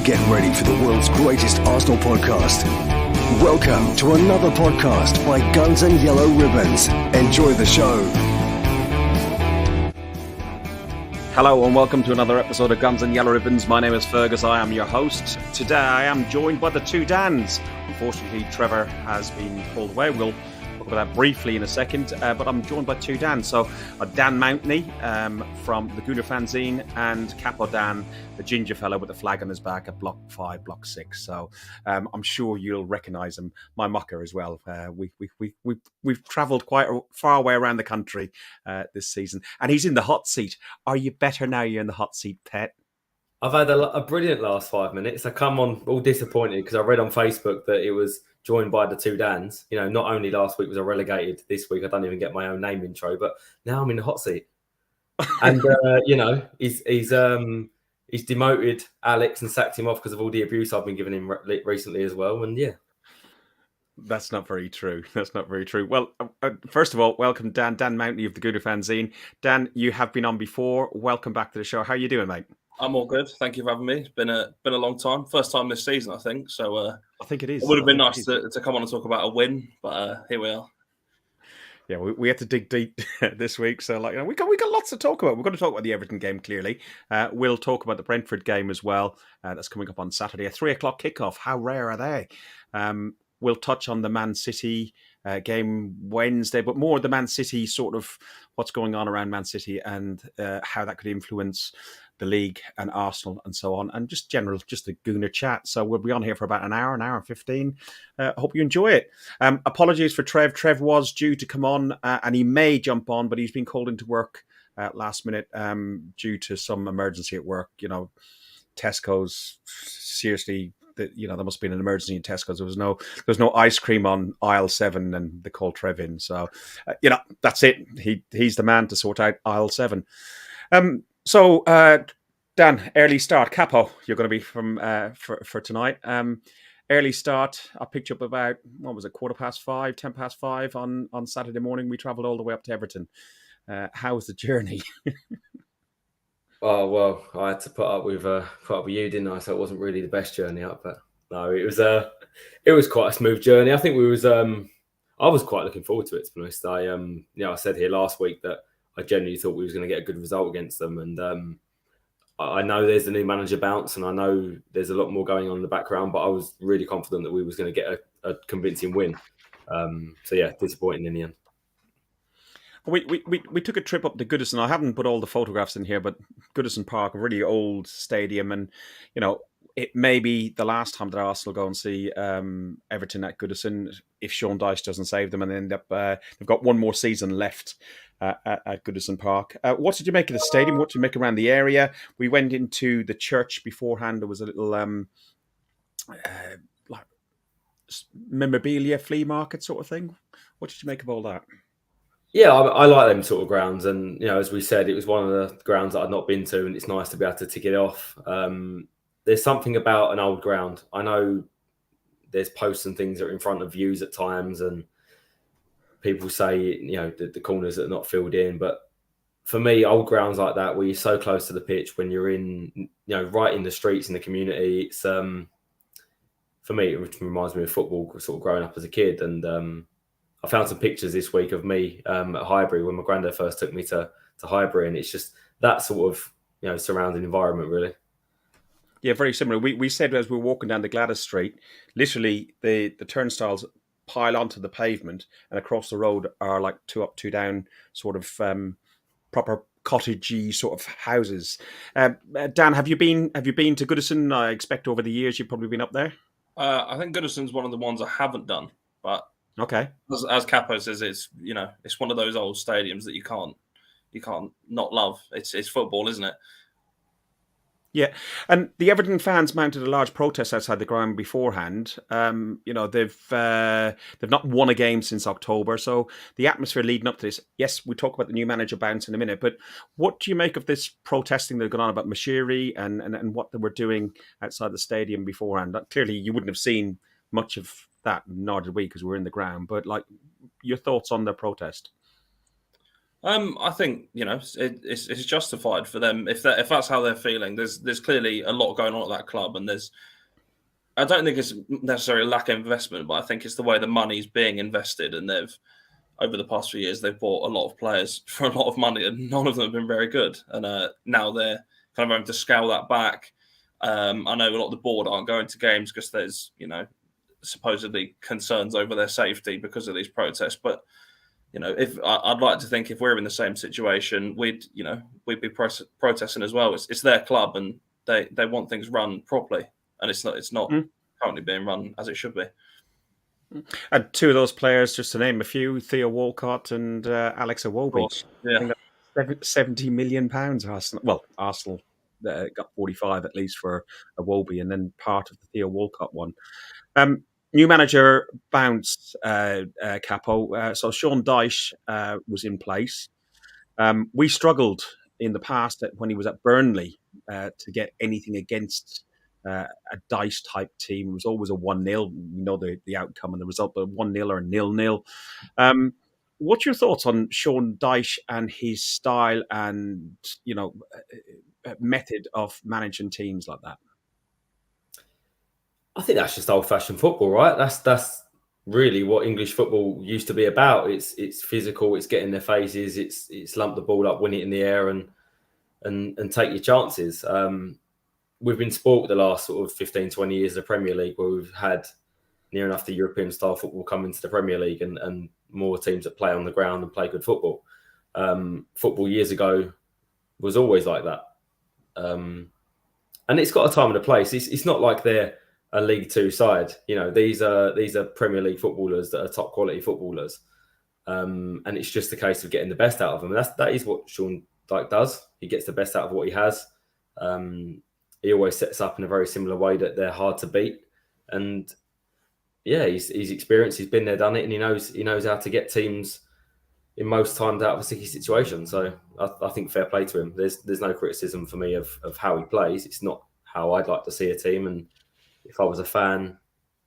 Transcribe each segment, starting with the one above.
Get ready for the world's greatest Arsenal podcast. Welcome to another podcast by Guns and Yellow Ribbons. Enjoy the show. Hello and welcome to another episode of Guns and Yellow Ribbons. My name is Fergus. I am your host. Today I am joined by the two Dans. Unfortunately, Trevor has been pulled away. We'll talk about that briefly in a second. But I'm joined by two Dans. So Dan Mountney from the Gooner fanzine and Capo Dan, the ginger fellow with the flag on his back at Block 5, Block 6. So I'm sure you'll recognise him. My mucker as well. We've travelled quite a far way around the country this season. And he's in the hot seat. Are you better now you're in the hot seat, Pet? I've had a brilliant last 5 minutes. I come on all disappointed because I read on Facebook that it was joined by the two Dans. You know, not only last week was I relegated, this week I don't even get my own name intro, but now I'm in the hot seat. And, he's demoted Alex and sacked him off because of all the abuse I've been giving him recently as well. And yeah. That's not very true. That's not very true. Well, first of all, welcome Dan Mountney of the Gooner fanzine. Dan, you have been on before. Welcome back to the show. How are you doing, mate? I'm all good. Thank you for having me. It's been a long time. First time this season, I think. So I think it is. It would have been nice to come on and talk about a win, but here we are. Yeah, we had to dig deep this week. So, we got lots to talk about. We're going to talk about the Everton game, clearly. We'll talk about the Brentford game as well. That's coming up on Saturday. A 3:00 kickoff. How rare are they? We'll touch on the Man City game Wednesday, but more the Man City, sort of what's going on around Man City and how that could influence the league and Arsenal and so on, and just a Gooner chat. So we'll be on here for about an hour and 15. Hope you enjoy it. Apologies for Trev. Trev was due to come on and he may jump on, but he's been called into work last minute due to some emergency at work. You know, Tesco's, seriously, there must have been an emergency in Tesco's. There was no ice cream on aisle 7 and they called Trev in. So, that's it. He's the man to sort out aisle 7. So, Dan, early start. Capo, you're going to be from for tonight. Early start. I picked you up about, 5:15, 5:10 on Saturday morning. We travelled all the way up to Everton. How was the journey? Oh, well, I had to put up with you, didn't I? So it wasn't really the best journey up, but no, it was quite a smooth journey. I think I was quite looking forward to it, to be honest. I said here last week that I genuinely thought we was going to get a good result against them. And I know there's a new manager bounce and I know there's a lot more going on in the background, but I was really confident that we was going to get a convincing win. So yeah, disappointing in the end. We took a trip up to Goodison. I haven't put all the photographs in here, but Goodison Park, a really old stadium. And, it may be the last time that Arsenal go and see Everton at Goodison if Sean Dyche doesn't save them and they end up, they've got one more season left at Goodison Park. What did you make of the stadium? What did you make around the area? We went into the church beforehand. There was a little memorabilia flea market sort of thing. What did you make of all that? Yeah, I like them sort of grounds. And, as we said, it was one of the grounds that I'd not been to and it's nice to be able to tick it off. There's something about an old ground. I know there's posts and things that are in front of views at times and people say, the corners that are not filled in. But for me, old grounds like that, where you're so close to the pitch, when you're in, right in the streets in the community, it's, for me, it reminds me of football sort of growing up as a kid. And I found some pictures this week of me at Highbury when my granddad first took me to Highbury. And it's just that sort of, surrounding environment, really. Yeah, very similar. We said as we were walking down the Gladys Street, literally the turnstiles pile onto the pavement and across the road are like 2 up, 2 down sort of proper cottagey sort of houses. Dan, have you been to Goodison? I expect over the years you've probably been up there. I think Goodison's one of the ones I haven't done, but okay, as Capo says, it's it's one of those old stadiums that you can't not love. It's football, isn't it? Yeah, and the Everton fans mounted a large protest outside the ground beforehand. They've not won a game since October, so the atmosphere leading up to this. Yes, we talk about the new manager bounce in a minute, but what do you make of this protesting that's gone on about Mashiri and what they were doing outside the stadium beforehand? Clearly, you wouldn't have seen much of that, nor did we, because we were in the ground. But your thoughts on the protest? I think it's justified for them if that's how they're feeling. There's clearly a lot going on at that club, and I don't think it's necessarily a lack of investment, but I think it's the way the money's being invested, and they've over the past few years they've bought a lot of players for a lot of money, and none of them have been very good. And now they're kind of having to scale that back. I know a lot of the board aren't going to games because there's supposedly concerns over their safety because of these protests, but. If I'd like to think if we're in the same situation, we'd be protesting as well. It's their club, and they want things run properly, and it's not currently being run as it should be. And two of those players, just to name a few, Theo Walcott and Alex Iwobi. Yeah. I think that's £70 million. Arsenal got 45 at least for Iwobi, and then part of the Theo Walcott one. New manager bounced, Capo. So Sean Dyche was in place. We struggled in the past when he was at Burnley to get anything against a Dyche-type team. It was always a 1-0. We know the outcome and the result, but 1-0 or 0-0. What's your thoughts on Sean Dyche and his style and, method of managing teams like that? I think that's just old-fashioned football, right? That's really what English football used to be about. It's physical. It's getting their faces. It's lump the ball up, win it in the air, and take your chances. We've been spoilt the last sort of 15, 20 years of the Premier League, where we've had near enough the European style football come into the Premier League, and more teams that play on the ground and play good football. Football years ago was always like that, and it's got a time and a place. It's not like they're a League Two side. These are Premier League footballers that are top quality footballers, and it's just a case of getting the best out of them. And that is what Sean Dyche does. He gets the best out of what he has. He always sets up in a very similar way that they're hard to beat. And yeah, he's experienced. He's been there, done it, and he knows how to get teams in most times out of a sticky situation. So I think fair play to him. There's no criticism for me of how he plays. It's not how I'd like to see a team. And if I was a fan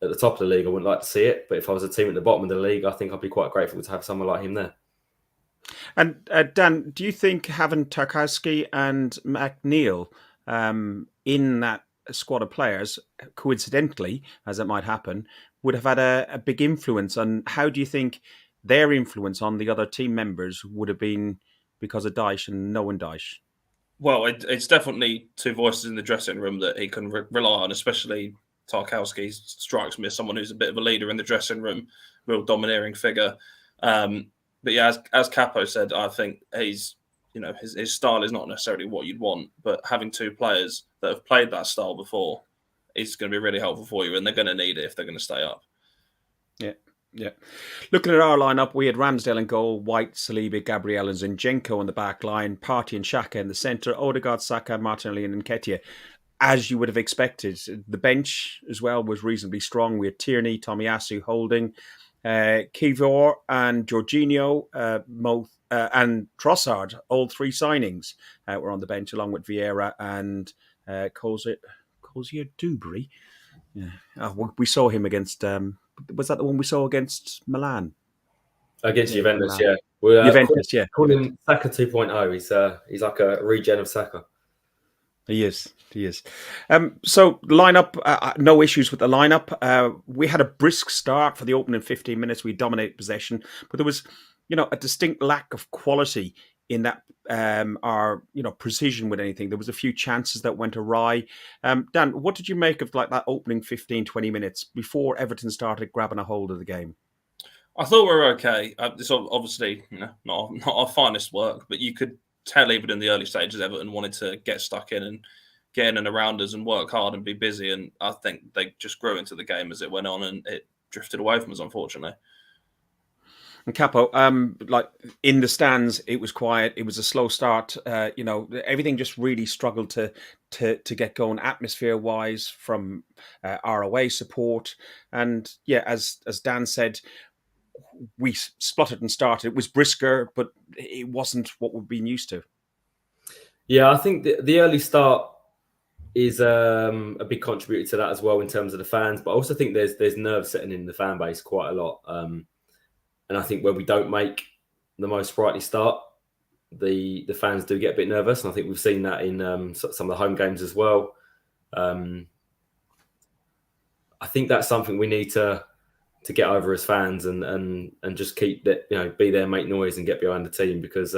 at the top of the league, I wouldn't like to see it. But if I was a team at the bottom of the league, I think I'd be quite grateful to have someone like him there. And Dan, do you think having Tarkowski and McNeil in that squad of players, coincidentally, as it might happen, would have had a big influence? And how do you think their influence on the other team members would have been because of Dyche and knowing Dyche? Well, it's definitely two voices in the dressing room that he can rely on, especially Tarkowski strikes me as someone who's a bit of a leader in the dressing room, real domineering figure. But yeah, as Capo said, I think his style is not necessarily what you'd want, but having two players that have played that style before is going to be really helpful for you, and they're going to need it if they're going to stay up. Yeah. Looking at our lineup, we had Ramsdale in goal, White, Saliba, Gabriel and Zinchenko on the back line, Partey and Xhaka in the centre, Odegaard, Saka, Martinelli and Nketiah. As you would have expected, the bench as well was reasonably strong. We had Tierney, Tomiyasu, Holding, Kivor and Jorginho, and Trossard. All three signings were on the bench, along with Vieira and Kozia Dubry. Yeah. We saw him against... was that the one we saw against Milan? Against Juventus, Milan. Yeah. Juventus, yeah. Call him Saka 2.0. He's like a regen of Saka. He is. So lineup, no issues with the lineup. We had a brisk start for the opening 15 minutes. We dominated possession, but there was, a distinct lack of quality in that, our precision with anything. There was a few chances that went awry. Dan, what did you make of that opening 15, 20 minutes before Everton started grabbing a hold of the game? I thought we were okay. It's obviously not our finest work, but you could tell even in the early stages Everton wanted to get stuck in and get in and around us and work hard and be busy. And I think they just grew into the game as it went on, and it drifted away from us, unfortunately. And Capo, in the stands, it was quiet. It was a slow start. Everything just really struggled to get going atmosphere-wise from our away support. And yeah, as Dan said, we spluttered and started. It was brisker, but it wasn't what we've been used to. Yeah, I think the early start is a big contributor to that as well in terms of the fans. But I also think there's nerves setting in the fan base quite a lot. And I think when we don't make the most sprightly start, the fans do get a bit nervous, and I think we've seen that in some of the home games as well. I think that's something we need to get over as fans, and just keep that, be there, make noise, and get behind the team, because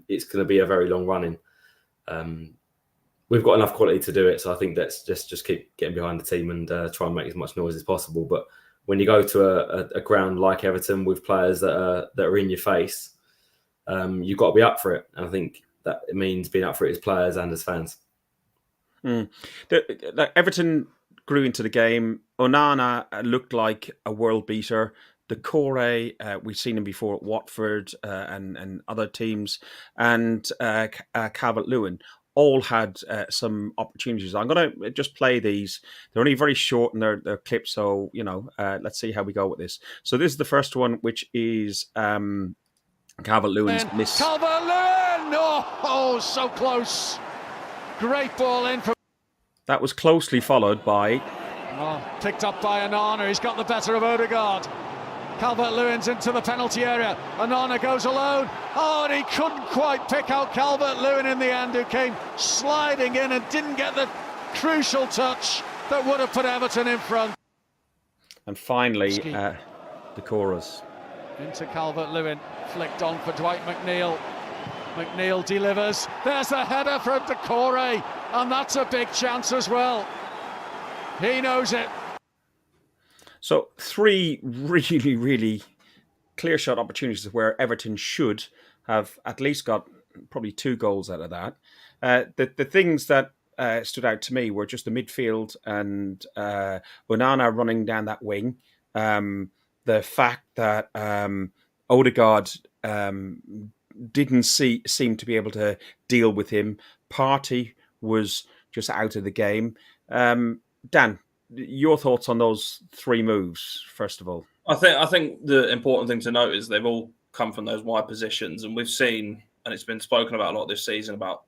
it's going to be a very long running. We've got enough quality to do it, so I think that's just keep getting behind the team and try and make as much noise as possible. But when you go to a ground like Everton with players that are in your face, you've got to be up for it. And I think that it means being up for it as players and as fans. Everton grew into the game. Onana looked like a world beater. Decore, we've seen him before at Watford and other teams, and Calvert-Lewin all had some opportunities. I'm going to just play these. They're only very short in their clips, so let's see how we go with this. So this is the first one, which is Calvert-Lewin's miss. Calvert-Lewin! Oh, so close. Great ball in from. That was closely followed by. Picked up by Onana. He's got the better of Odegaard. Calvert-Lewin's into the penalty area. Onana goes alone. Oh, and he couldn't quite pick out Calvert-Lewin in the end, who came sliding in and didn't get the crucial touch that would have put Everton in front. And finally, Decore's. Into Calvert-Lewin, flicked on for Dwight McNeil. McNeil delivers. There's a header from Decore, and that's a big chance as well. He knows it. So 3 really, really clear shot opportunities where Everton should have at least got probably 2 goals out of that. The things that stood out to me were just the midfield and Onana running down that wing. The fact that Odegaard didn't seem to be able to deal with him. Partey was just out of the game. Dan, your thoughts on those 3 moves, first of all? I think the important thing to note is they've all come from those wide positions, and we've seen, and it's been spoken about a lot this season about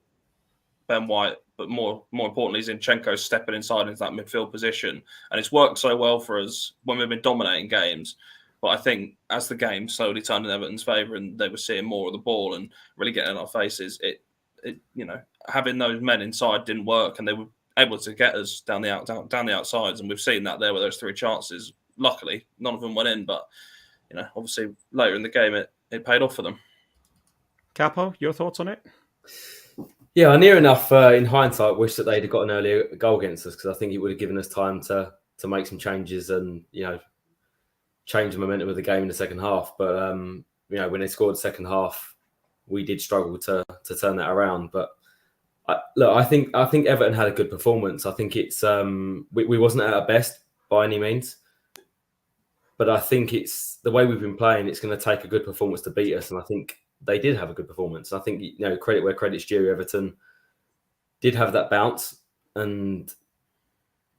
Ben White, but more importantly, Zinchenko stepping inside into that midfield position, and it's worked so well for us when we've been dominating games. But I think as the game slowly turned in Everton's favour and they were seeing more of the ball and really getting in our faces, it having those men inside didn't work, and they were able to get us down the outsides, and we've seen that there with those 3 chances. Luckily, none of them went in, but obviously later in the game it paid off for them. Capo, your thoughts on it? Yeah, I near enough in hindsight wish that they'd have got an earlier goal against us, because I think it would have given us time to make some changes and change the momentum of the game in the second half. But when they scored the second half, we did struggle to turn that around. But I think Everton had a good performance. I think it's we wasn't at our best by any means, but I think it's the way we've been playing. It's going to take a good performance to beat us, and I think they did have a good performance. I think credit where credit's due. Everton did have that bounce, and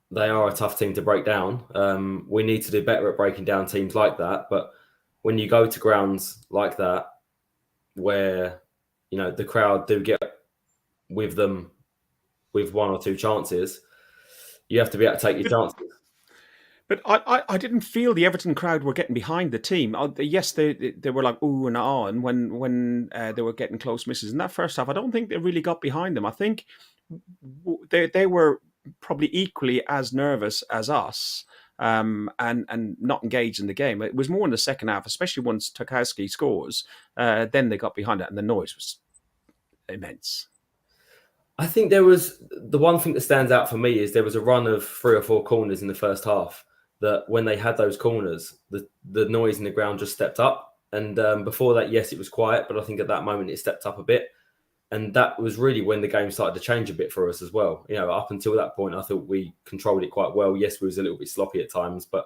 they are a tough team to break down. We need to do better at breaking down teams like that. But when you go to grounds like that, where the crowd do get with them with 1 or 2 chances, you have to be able to take your chances. But I didn't feel the Everton crowd were getting behind the team. Yes, they were like ooh and ah, and when they were getting close misses in that first half, I don't think they really got behind them. I think they were probably equally as nervous as us, and not engaged in the game. It was more in the second half, especially once Tarkowski scores. Then they got behind it, and the noise was immense. I think there was the one thing that stands out for me is there was a run of 3 or 4 corners in the first half that when they had those corners, the noise in the ground just stepped up. And before that, yes, it was quiet, but I think at that moment it stepped up a bit. And that was really when the game started to change a bit for us as well. Up until that point, I thought we controlled it quite well. Yes, we was a little bit sloppy at times, but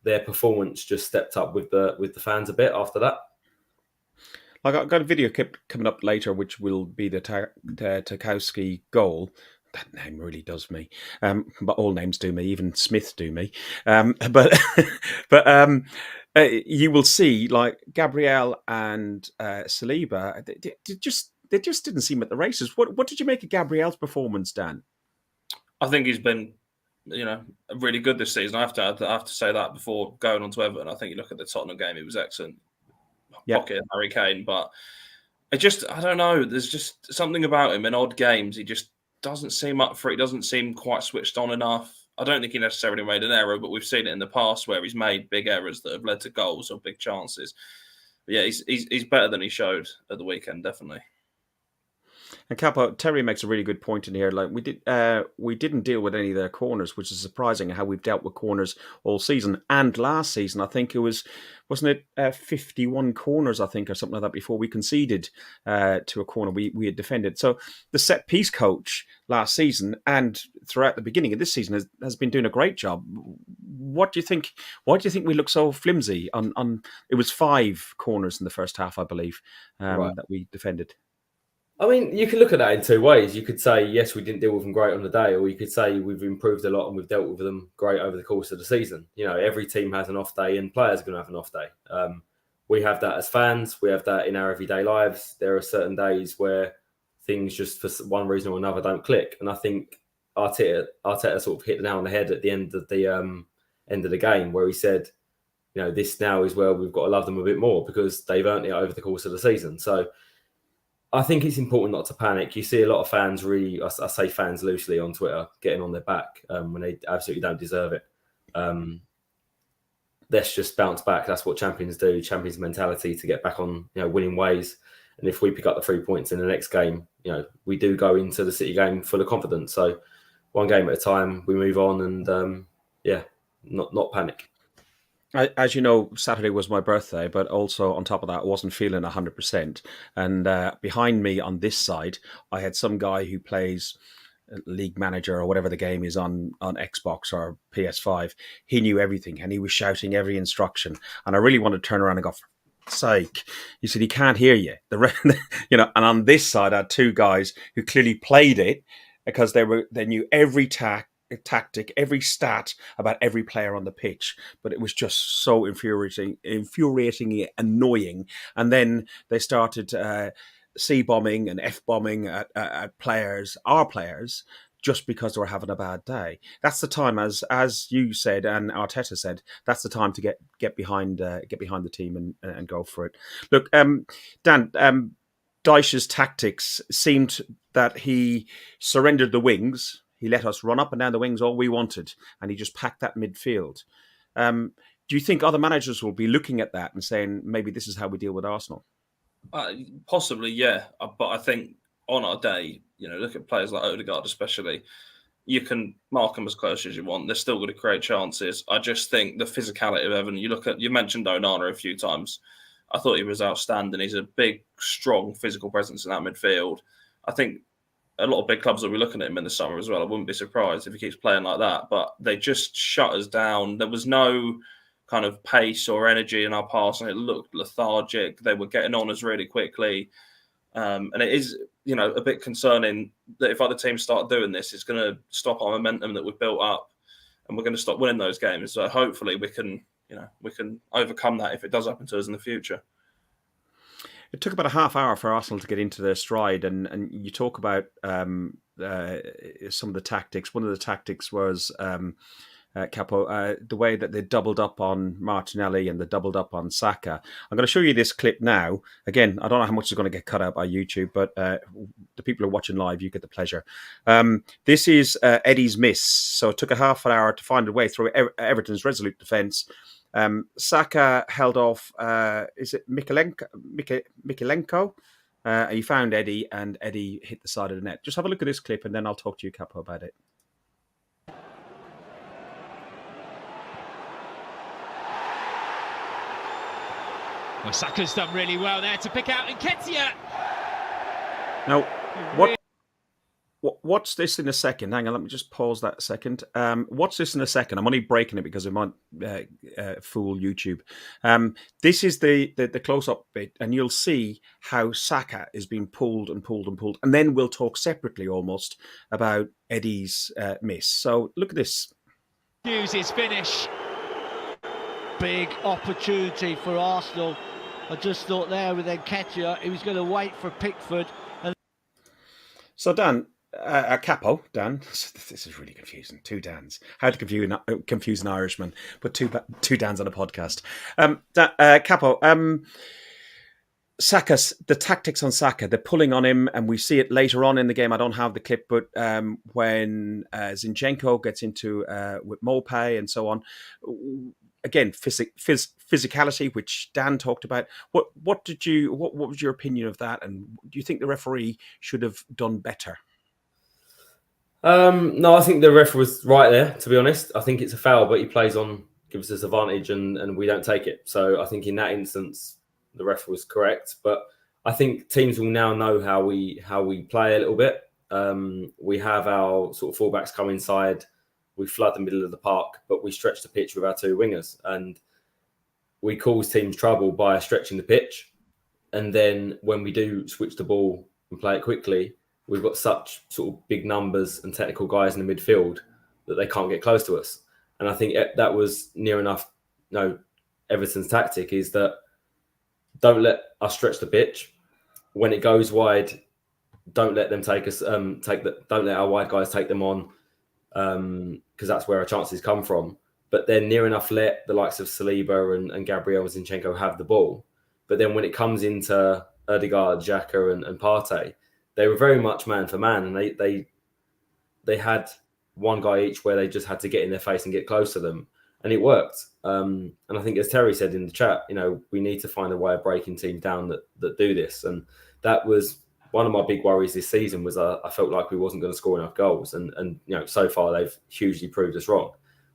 their performance just stepped up with the fans a bit after that. I've got a video clip coming up later, which will be the Tarkowski goal. That name really does me, but all names do me. Even Smith do me. But you will see, like Gabriel and Saliba, they just didn't seem at the races. What did you make of Gabriel's performance, Dan? I think he's been, really good this season. I have to say that before going on to Everton. I think you look at the Tottenham game; it was excellent. Yep. Pocket Harry Kane, but I don't know. There's just something about him in odd games. He just doesn't seem up for it. He doesn't seem quite switched on enough. I don't think he necessarily made an error, but we've seen it in the past where he's made big errors that have led to goals or big chances. But yeah, he's better than he showed at the weekend, definitely. And Capo, Terry makes a really good point in here. Like we didn't deal with any of their corners, which is surprising how we've dealt with corners all season. And last season, I think wasn't it 51 corners, I think, or something like that before we conceded to a corner we had defended. So the set piece coach last season and throughout the beginning of this season has been doing a great job. What do you think? Why do you think we look so flimsy on it was 5 corners in the first half, I believe, that we defended? I mean, you can look at that in 2 ways. You could say, yes, we didn't deal with them great on the day, or you could say we've improved a lot and we've dealt with them great over the course of the season. You know, every team has an off day and players are going to have an off day. We have that as fans. We have that in our everyday lives. There are certain days where things just for one reason or another don't click. And I think Arteta sort of hit the nail on the head at the end of the game where he said, you know, this now is where we've got to love them a bit more because they've earned it over the course of the season. So I think it's important not to panic. You see a lot of fans I say fans loosely on Twitter, getting on their back when they absolutely don't deserve it. Let's just bounce back. That's what champions do. Champions mentality to get back on, you know, winning ways. And if we pick up the 3 points in the next game, you know, we do go into the City game full of confidence. So one game at a time, we move on and not panic. As you know, Saturday was my birthday, but also on top of that, I wasn't feeling 100%. And behind me on this side, I had some guy who plays League Manager or whatever the game is on Xbox or PS5. He knew everything and he was shouting every instruction. And I really wanted to turn around and go, for sake, he said, he can't hear you. You know, and on this side, I had 2 guys who clearly played it because they knew every tactic, every stat about every player on the pitch, but it was just so infuriatingly annoying. And then they started C-bombing and F-bombing at our players, just because they were having a bad day. That's the time, as you said and Arteta said, that's the time to get behind the team and go for it. Look, Dan, Dyche's tactics seemed that he surrendered the wings. He let us run up and down the wings all we wanted, and he just packed that midfield. Do you think other managers will be looking at that and saying, maybe this is how we deal with Arsenal? Possibly, yeah. But I think on our day, you know, look at players like Odegaard especially. You can mark them as close as you want. They're still going to create chances. I just think the physicality of Evan, you mentioned Onana a few times. I thought he was outstanding. He's a big, strong physical presence in that midfield. I think a lot of big clubs will be looking at him in the summer as well. I wouldn't be surprised if he keeps playing like that. But they just shut us down. There was no kind of pace or energy in our passing. It looked lethargic. They were getting on us really quickly. And it is, you know, a bit concerning that if other teams start doing this, it's going to stop our momentum that we've built up and we're going to stop winning those games. So hopefully we can overcome that if it does happen to us in the future. It took about a half hour for Arsenal to get into their stride, and you talk about some of the tactics. One of the tactics was Capo, the way that they doubled up on Martinelli and they doubled up on Saka. I'm going to show you this clip now. Again, I don't know how much is going to get cut out by YouTube, but the people who are watching live, you get the pleasure. This is Eddie's miss. So it took a half an hour to find a way through Everton's resolute defence. Saka held off, is it Mikalenko? He found Eddie, and Eddie hit the side of the net. Just have a look at this clip, and then I'll talk to you, Capo, about it. Well, Saka's done really well there to pick out Nketiah. Now, watch this in a second. Hang on, let me just pause that a second. Watch this in a second. I'm only breaking it because it might fool YouTube. This is the close-up bit, and you'll see how Saka is being pulled and pulled and pulled. And then we'll talk separately almost about Eddie's miss. So look at this. Hughes' finish. Big opportunity for Arsenal. I just thought there with Nketiah, he was going to wait for Pickford. So Dan, Capo, Dan, this is really confusing. 2 Dans. How to confuse an Irishman, but two Dans on a podcast. Capo, the tactics on Saka, they're pulling on him, and we see it later on in the game. I don't have the clip, but when Zinchenko gets into with Mopay and so on, again, physicality, which Dan talked about. What was your opinion of that, and do you think the referee should have done better? No, I think the ref was right there. To be honest, I think it's a foul, but he gives us advantage, and we don't take it. So I think in that instance, the ref was correct. But I think teams will now know how we play a little bit. We have our sort of fullbacks come inside, we flood the middle of the park, but we stretch the pitch with our two wingers, and we cause teams trouble by stretching the pitch. And then when we do switch the ball and play it quickly, we've got such sort of big numbers and technical guys in the midfield that they can't get close to us. And I think that was near enough, Everton's tactic is that don't let us stretch the pitch. When it goes wide, don't let them take us. Don't let our wide guys take them on, because that's where our chances come from. But then near enough let the likes of Saliba and Gabriel Zinchenko have the ball. But then when it comes into Odegaard, Xhaka and Partey, they were very much man for man, and they had one guy each where they just had to get in their face and get close to them, and it worked. And I think, as Terry said in the chat, we need to find a way of breaking teams down that do this. And that was one of my big worries this season. Was I felt like we wasn't going to score enough goals, and so far they've hugely proved us wrong,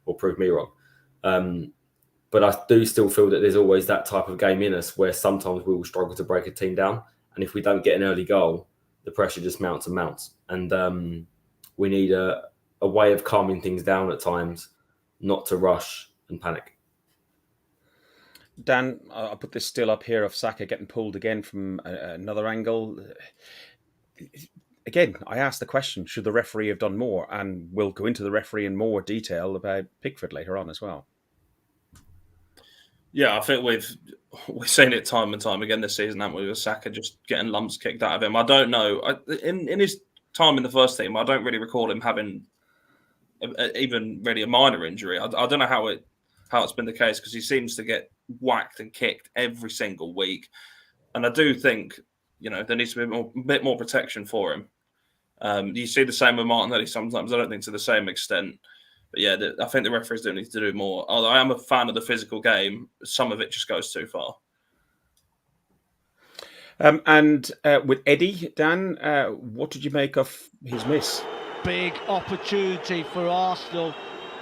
or proved me wrong. But I do still feel that there's always that type of game in us where sometimes we will struggle to break a team down, and if we don't get an early goal, the pressure just mounts and mounts. And we need a way of calming things down at times, not to rush and panic. Dan, I'll put this still up here of Saka getting pulled again from another angle. Again, I asked the question, should the referee have done more? And we'll go into the referee in more detail about Pickford later on as well. Yeah, I think we've seen it time and time again this season, haven't we? With Saka just getting lumps kicked out of him. I don't know. In his time in the first team, I don't really recall him having even really a minor injury. I don't know how it's been the case, because he seems to get whacked and kicked every single week. And I do think, there needs to be a bit more protection for him. You see the same with Martinelli sometimes. I don't think to the same extent. But yeah, I think the referees do need to do more. Although I am a fan of the physical game, some of it just goes too far. And with Eddie, Dan, what did you make of his miss? Big opportunity for Arsenal.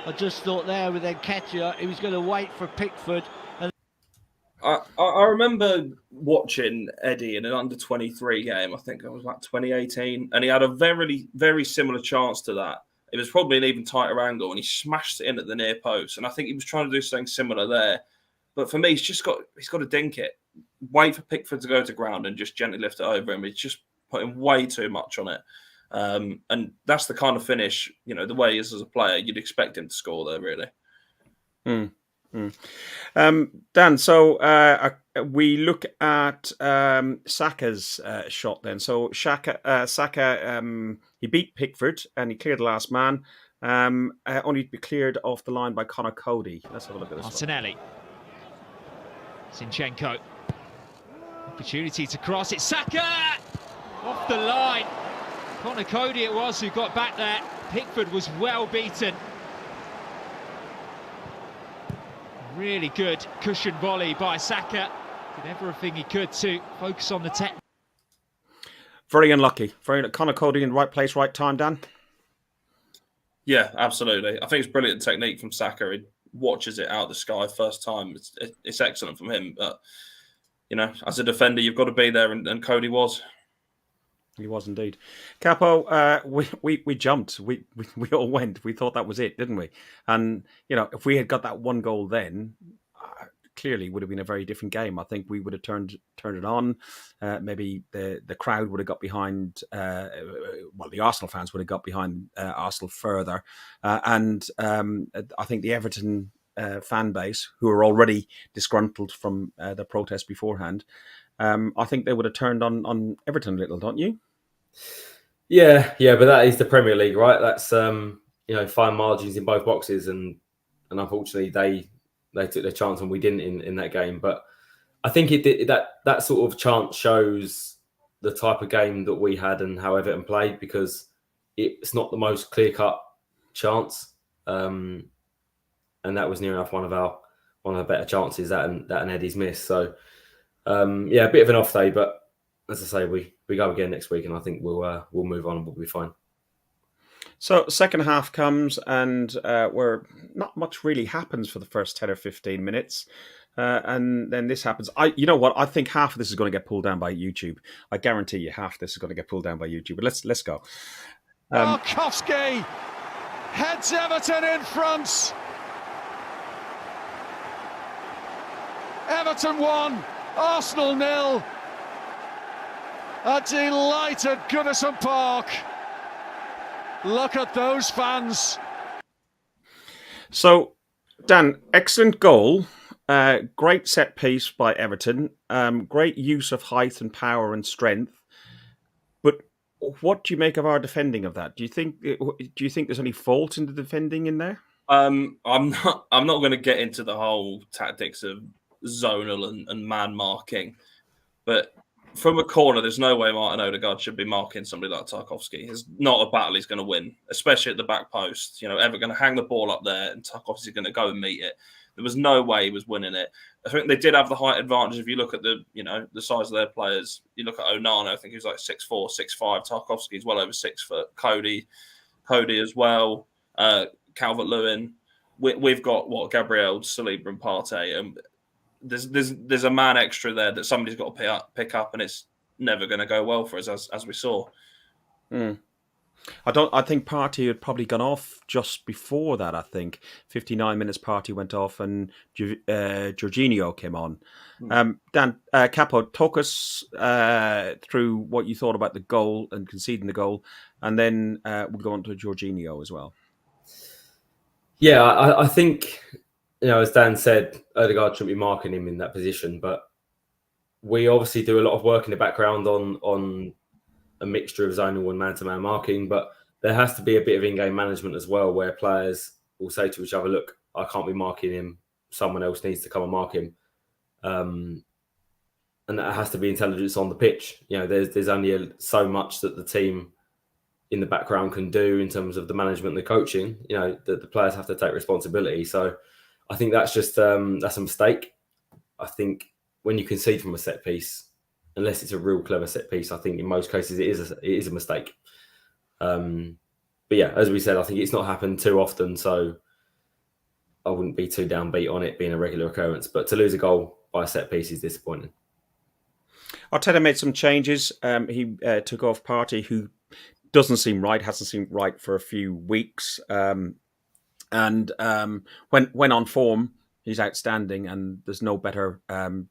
I just thought there with Nketiah, he was going to wait for Pickford. And I remember watching Eddie in an under-23 game. I think it was like 2018. And he had a very, very similar chance to that. It was probably an even tighter angle, and he smashed it in at the near post. And I think he was trying to do something similar there. But for me, he's got to dink it. Wait for Pickford to go to ground and just gently lift it over him. He's just putting way too much on it. And that's the kind of finish, the way he is as a player, you'd expect him to score there, really. Dan, so we look at Saka's shot then. So Saka, he beat Pickford and he cleared the last man, only to be cleared off the line by Conor Cody. Let's have a look at this. Martinelli. Zinchenko. Opportunity to cross it. Saka! Off the line. Conor Cody it was who got back there. Pickford was well beaten. Really good cushion volley by Saka. Did everything he could to focus on the tech. Very unlucky. Conor Cody in the right place, right time, Dan? Yeah, absolutely. I think it's brilliant technique from Saka. He watches it out of the sky first time. It's excellent from him. But, as a defender, you've got to be there, and Cody was. He was indeed. Capo, we jumped. We all went. We thought that was it, didn't we? And, if we had got that one goal then, clearly would have been a very different game. I think we would have turned it on. Maybe the crowd would have got behind, the Arsenal fans would have got behind Arsenal further. And I think the Everton fan base, who are already disgruntled from the protest beforehand, I think they would have turned on Everton a little, don't you? Yeah, but that is the Premier League, right? That's fine margins in both boxes, and unfortunately they took their chance and we didn't in that game. But I think that sort of chance shows the type of game that we had and how Everton played, because it's not the most clear-cut chance, and that was near enough one of our better chances that an Eddie's miss. So a bit of an off day, but as I say, we go again next week, and I think we'll move on and we'll be fine. So second half comes, and where not much really happens for the first 10 or 15 minutes. And then this happens. You know what? I think half of this is going to get pulled down by YouTube. I guarantee you half of this is going to get pulled down by YouTube. But let's go. Tarkowski heads Everton in front. Everton 1, Arsenal 0. A delighted Goodison Park. Look at those fans. So, Dan, excellent goal. Great set piece by Everton. Great use of height and power and strength. But what do you make of our defending of that? Do you think there's any fault in the defending in there? I'm not going to get into the whole tactics of zonal and man marking, but from a corner, there's no way Martin Odegaard should be marking somebody like Tarkowski. It's not a battle he's going to win, especially at the back post. Everton going to hang the ball up there, and Tarkowski's going to go and meet it. There was no way he was winning it. I think they did have the height advantage. If you look at the size of their players, you look at Onana, I think he was like 6'4", 6'5". Tarkowski's well over 6 foot. Cody as well. Calvert-Lewin. We've got Gabriel, Saliba, and Partey, and there's a man extra there that somebody's got to pick up, and it's never going to go well for us, as we saw. I think Partey had probably gone off just before that. I think 59 minutes Partey went off, and Jorginho came on. Dan, Capo, talk us through what you thought about the goal and conceding the goal, and then we'll go on to Jorginho as well. Yeah, I think, as Dan said, Odegaard shouldn't be marking him in that position, but we obviously do a lot of work in the background on a mixture of zonal and man-to-man marking, but there has to be a bit of in-game management as well, where players will say to each other, look, I can't be marking him, someone else needs to come and mark him. And that has to be intelligence on the pitch. There's only so much that the team in the background can do in terms of the management and the coaching. The players have to take responsibility. So I think that's just that's a mistake. I think when you concede from a set piece, unless it's a real clever set piece, I think in most cases it is a mistake. But yeah, as we said, I think it's not happened too often, so I wouldn't be too downbeat on it being a regular occurrence. But to lose a goal by a set piece is disappointing. Arteta made some changes. He took off Partey, who hasn't seemed right for a few weeks. And when on form, he's outstanding, and there's no better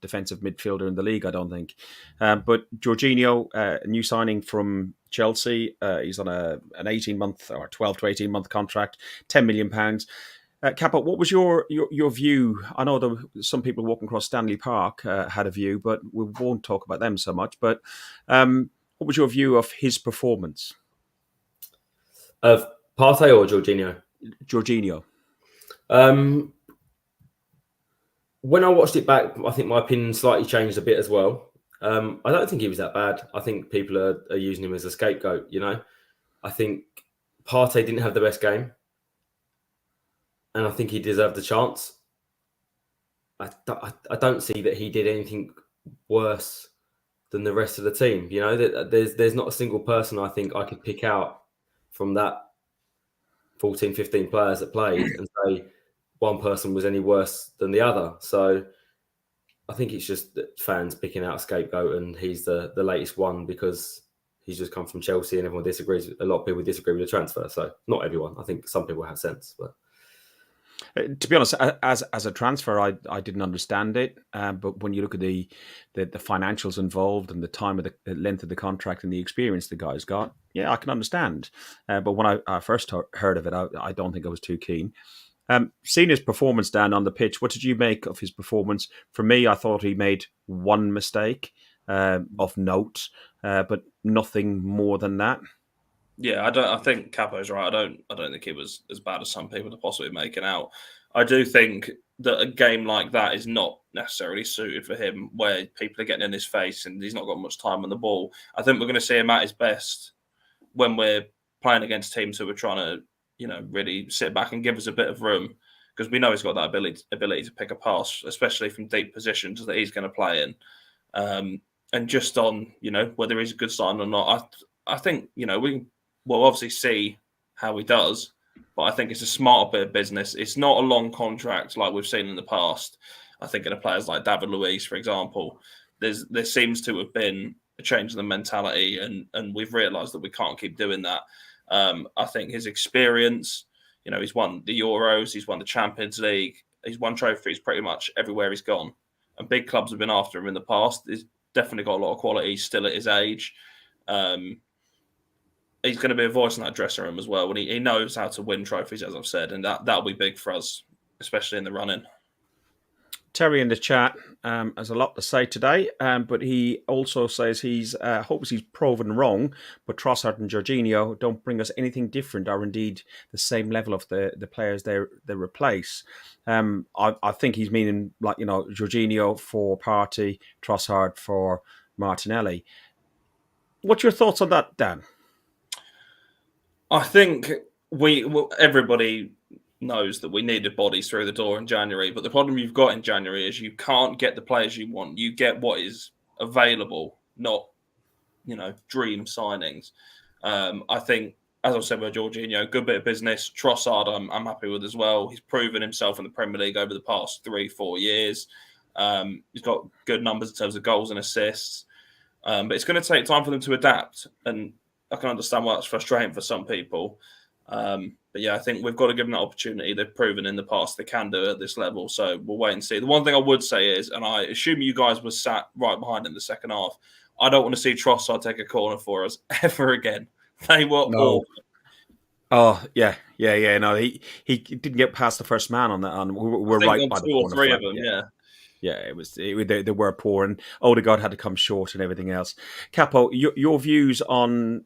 defensive midfielder in the league, I don't think. But Jorginho, a new signing from Chelsea, he's on an 18-month or 12 to 18-month contract, £10 million. Capo, what was your view? I know some people walking across Stanley Park had a view, but we won't talk about them so much. But what was your view of his performance? Of Partey or Jorginho? Jorginho. When I watched it back, I think my opinion slightly changed a bit as well. I don't think he was that bad. I think people are using him as a scapegoat, I think Partey didn't have the best game, and I think he deserved the chance. I don't see that he did anything worse than the rest of the team. There's not a single person I think I could pick out from that 14, 15 players that played and say one person was any worse than the other. So I think it's just that fans picking out a scapegoat, and he's the latest one because he's just come from Chelsea and everyone disagrees. A lot of people disagree with the transfer. So not everyone. I think some people have sense. But to be honest, as a transfer, I didn't understand it. But when you look at the financials involved and the time of the length of the contract and the experience the guy's got, yeah, I can understand. But when I first heard of it, I don't think I was too keen. Seeing his performance down on the pitch, what did you make of his performance? For me, I thought he made one mistake of note, but nothing more than that. Yeah, I think Capo's right. I don't think it was as bad as some people are possibly making out. I do think that a game like that is not necessarily suited for him, where people are getting in his face and he's not got much time on the ball. I think we're going to see him at his best when we're playing against teams who are trying to, really sit back and give us a bit of room, because we know he's got that ability to pick a pass, especially from deep positions that he's going to play in. And just on, whether he's a good sign or not, I think, we'll obviously see how he does, but I think it's a smart bit of business. It's not a long contract like we've seen in the past. I think in a players like David Luiz, for example, there seems to have been a change in the mentality, and we've realised that we can't keep doing that. I think his experience, he's won the Euros, he's won the Champions League, he's won trophies pretty much everywhere he's gone, and big clubs have been after him in the past. He's definitely got a lot of quality still at his age. He's going to be a voice in that dressing room as well, and he knows how to win trophies, as I've said, and that'll be big for us, especially in the run-in. Terry in the chat has a lot to say today, but he also says he's hopes he's proven wrong, but Trossard and Jorginho don't bring us anything different, or indeed the same level of the players they replace. I think he's meaning, like, Jorginho for Partey, Trossard for Martinelli. What's your thoughts on that, Dan? I think everybody knows that we needed bodies through the door in January, but the problem you've got in January is you can't get the players you want. You get what is available, not dream signings. I think, as I said with Jorginho, good bit of business. Trossard, I'm happy with as well. He's proven himself in the Premier League over the past 3-4 years. He's got good numbers in terms of goals and assists, but it's going to take time for them to adapt, and I can understand why that's frustrating for some people. But yeah, I think we've got to give them that opportunity. They've proven in the past they can do it at this level. So we'll wait and see. The one thing I would say is, and I assume you guys were sat right behind in the second half, I don't want to see Trossard take a corner for us ever again. They were awful. Oh, yeah. No, he didn't get past the first man on that. We're right by the corner. 2 or 3 of them, yeah. Yeah, they were poor, and Odegaard had to come short and everything else. Capo, your views on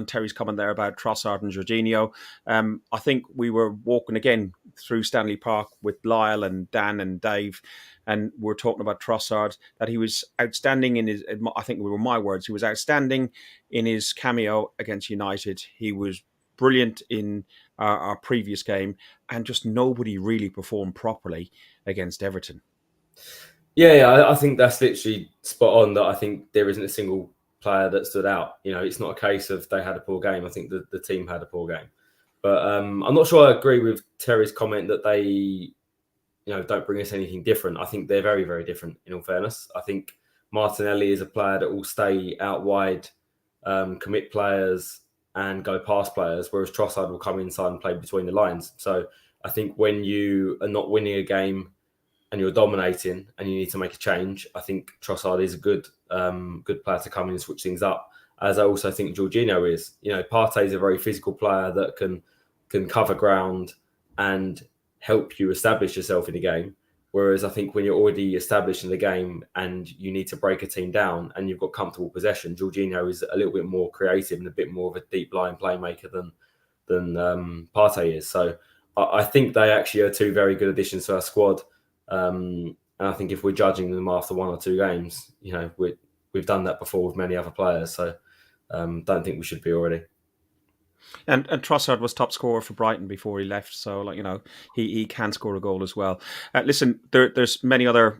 Terry's comment there about Trossard and Jorginho. I think we were walking again through Stanley Park with Lyle and Dan and Dave, and we're talking about Trossard, that he was outstanding in his, I think they were my words, he was outstanding in his cameo against United. He was brilliant in our previous game, and just nobody really performed properly against Everton. Yeah, I think that's literally spot on. That I think there isn't a single player that stood out. It's not a case of they had a poor game. I think the team had a poor game. But I'm not sure I agree with Terry's comment that they, don't bring us anything different. I think they're very, very different, in all fairness. I think Martinelli is a player that will stay out wide, commit players and go past players, whereas Trossard will come inside and play between the lines. So I think when you are not winning a game and you're dominating and you need to make a change, I think Trossard is a good player to come in and switch things up, as I also think Jorginho is. Partey is a very physical player that can cover ground and help you establish yourself in the game. Whereas I think when you're already established in the game and you need to break a team down and you've got comfortable possession, Jorginho is a little bit more creative and a bit more of a deep line playmaker than Partey is. So I think they actually are two very good additions to our squad. And I think if we're judging them after 1 or 2 games, we've done that before with many other players. So don't think we should be already. And Trossard was top scorer for Brighton before he left, so he can score a goal as well. Listen, there's many other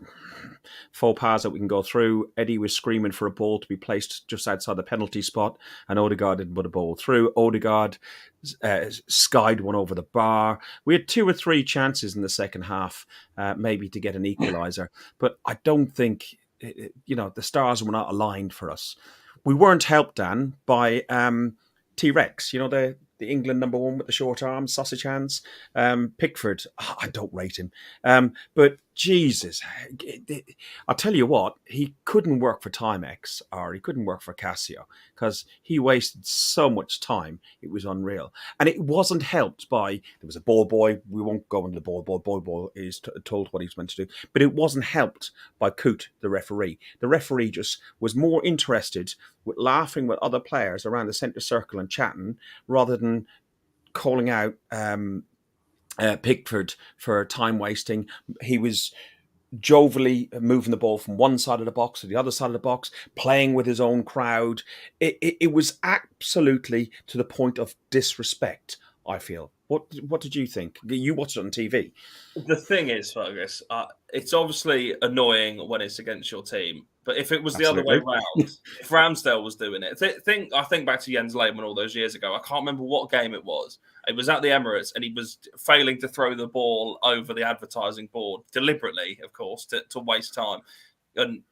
faux pas that we can go through. Eddie was screaming for a ball to be placed just outside the penalty spot, and Odegaard didn't put a ball through. Odegaard skied one over the bar. We had 2 or 3 chances in the second half, maybe to get an equaliser, but I don't think the stars were not aligned for us. We weren't helped, Dan, by T-Rex, the England #1 with the short arms, sausage hands. Pickford, I don't rate him. But Jesus, I'll tell you what, he couldn't work for Timex or he couldn't work for Casio because he wasted so much time. It was unreal. And it wasn't helped by, there was a ball boy. We won't go into the ball boy. Ball boy is told what he's meant to do. But it wasn't helped by Coote, the referee. The referee just was more interested with laughing with other players around the centre circle and chatting rather than calling out Pickford for time wasting. He was jovially moving the ball from one side of the box to the other side of the box, playing with his own crowd. It was absolutely to the point of disrespect, I feel. What did you think? You watched it on TV. The thing is, Fergus, it's obviously annoying when it's against your team. But if it was the other way around, if Ramsdale was doing it, I think back to Jens Lehmann all those years ago. I can't remember what game it was. It was at the Emirates, and he was failing to throw the ball over the advertising board deliberately, of course, to waste time. And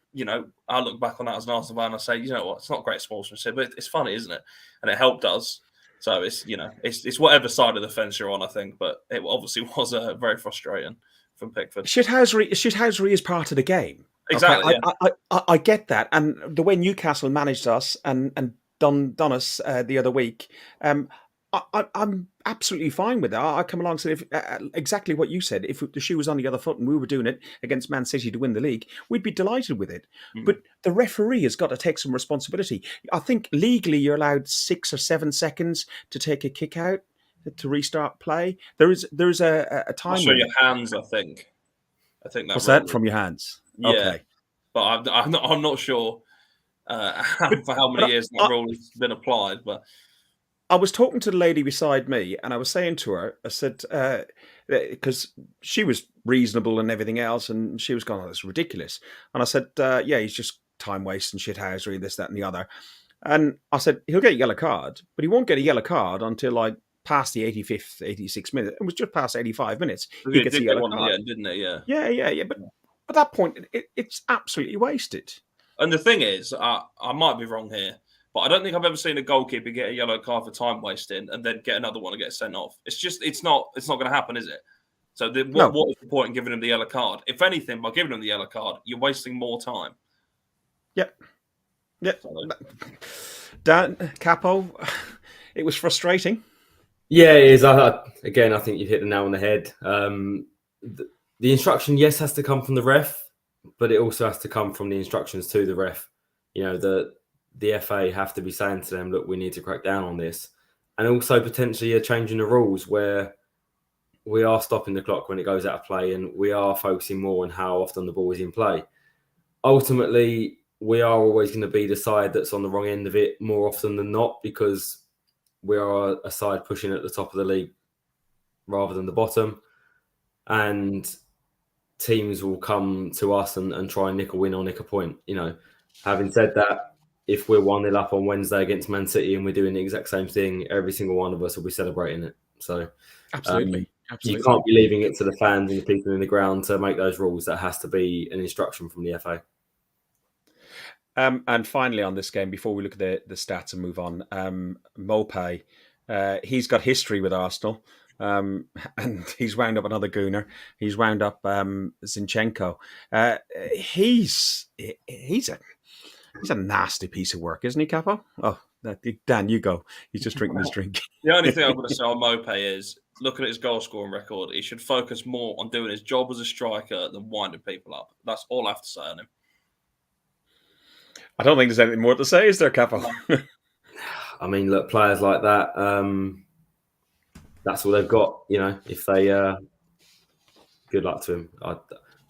I look back on that as an Arsenal fan and I say, you know what, it's not great sportsmanship, but it's funny, isn't it? And it helped us. So it's whatever side of the fence you're on, I think. But it obviously was very frustrating from Pickford. Shithousery is part of the game. Exactly. Okay? Yeah. I get that, and the way Newcastle managed us and done us the other week, I'm absolutely fine with that. I come along and say exactly what you said. If the shoe was on the other foot and we were doing it against Man City to win the league, we'd be delighted with it. But the referee has got to take some responsibility. I think legally you're allowed 6 or 7 seconds to take a kick out to restart play. There's a time. Also, your hands, I think. What's that? From your hands? Yeah, okay. But I'm not sure for how many years that rule has been applied. But I was talking to the lady beside me, and I was saying to her, I said, because she was reasonable and everything else, and she was going, "Oh, that's ridiculous." And I said, "Yeah, he's just time wasting, shithousery, this, that, and the other." And I said, "He'll get a yellow card, but he won't get a yellow card until like past the 85th, 86th minute. It was just past 85 minutes. He gets a yellow card, didn't he? Yeah. Yeah. But at that point, it's absolutely wasted. And the thing is, I might be wrong here, but I don't think I've ever seen a goalkeeper get a yellow card for time wasting and then get another one and get sent off. It's not going to happen, is it? So what is the point in giving him the yellow card? If anything, by giving him the yellow card, you're wasting more time. Yep. Dan, Capo, it was frustrating. Yeah, it is. Again, I think you've hit the nail on the head. The instruction, yes, has to come from the ref, but it also has to come from the instructions to the ref. The FA have to be saying to them, look, we need to crack down on this. And also potentially changing the rules where we are stopping the clock when it goes out of play and we are focusing more on how often the ball is in play. Ultimately, we are always going to be the side that's on the wrong end of it more often than not because we are a side pushing at the top of the league rather than the bottom. And teams will come to us and try and nick a win or nick a point. Having said that, if we're 1-0 up on Wednesday against Man City and we're doing the exact same thing, every single one of us will be celebrating it. So absolutely. You can't be leaving it to the fans and the people in the ground to make those rules. That has to be an instruction from the FA. And finally on this game, before we look at the stats and move on, Mopay, he's got history with Arsenal. And he's wound up another gooner. He's wound up Zinchenko. He's a nasty piece of work, isn't he, Capo? Oh, Dan, you go. He's just drinking his drink. The only thing I'm going to say on Mopay is, looking at his goal scoring record, he should focus more on doing his job as a striker than winding people up. That's all I have to say on him. I don't think there's anything more to say, is there, Capo? I mean, look, players like that, that's all they've got. If they, good luck to him.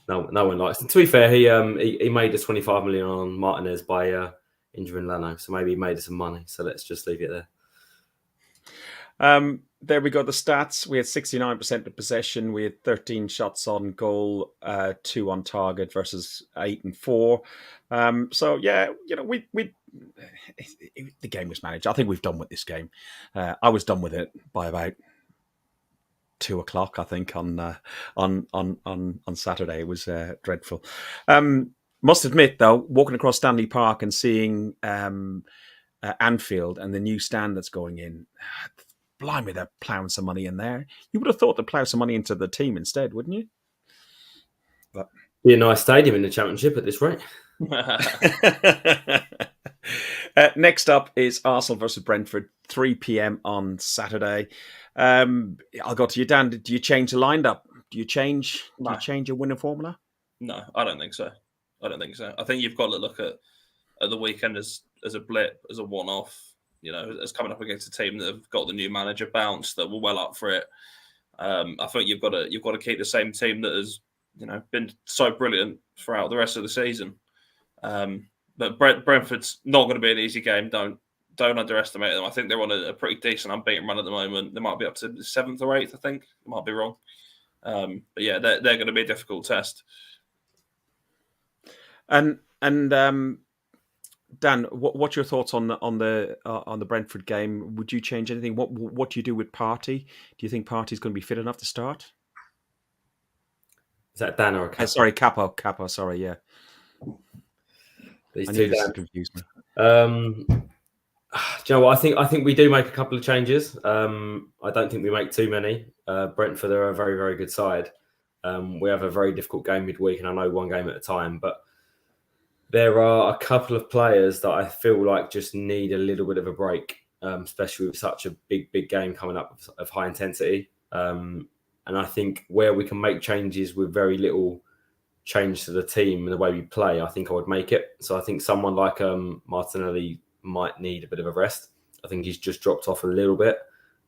No one likes him. To be fair, he made us 25 million on Martinez by injuring Leno, so maybe he made us some money. So let's just leave it there. There we go. The stats: we had 69% of possession. We had 13 shots on goal, 2 on target versus 8 and 4. So yeah, we the game was managed. I think we've done with this game. I was done with it by about 2:00, I think, on Saturday. It was dreadful. Must admit, though, walking across Stanley Park and seeing Anfield and the new stand that's going in, blimey, they're ploughing some money in there. You would have thought they'd plough some money into the team instead, wouldn't you? Be a nice stadium in the Championship at this rate. Next up is Arsenal versus Brentford, 3 p.m. on Saturday. I'll go to you, Dan. Do you change the lineup? Do you change your winning formula? No, I don't think so. I think you've got to look at the weekend as a blip, as a one-off. As coming up against a team that have got the new manager bounce, that were well up for it. I think you've got to keep the same team that has been so brilliant throughout the rest of the season. But Brentford's not going to be an easy game. Don't underestimate them. I think they're on a pretty decent unbeaten run at the moment. They might be up to the 7th or 8th, I think. I might be wrong. But yeah, they're going to be a difficult test. And Dan, what's your thoughts on the Brentford game? Would you change anything? What do you do with Partey? Do you think Partey's going to be fit enough to start? Is that Dan or Capo? Sorry, Capo. Sorry, yeah. These two Dan confused me. Do you know what? I think we do make a couple of changes. I don't think we make too many. Brentford are a very, very good side. We have a very difficult game midweek, and I know one game at a time, but there are a couple of players that I feel like just need a little bit of a break, especially with such a big game coming up of high intensity. And I think where we can make changes with very little change to the team and the way we play, I think I would make it. So I think someone like Martinelli might need a bit of a rest. I think he's just dropped off a little bit.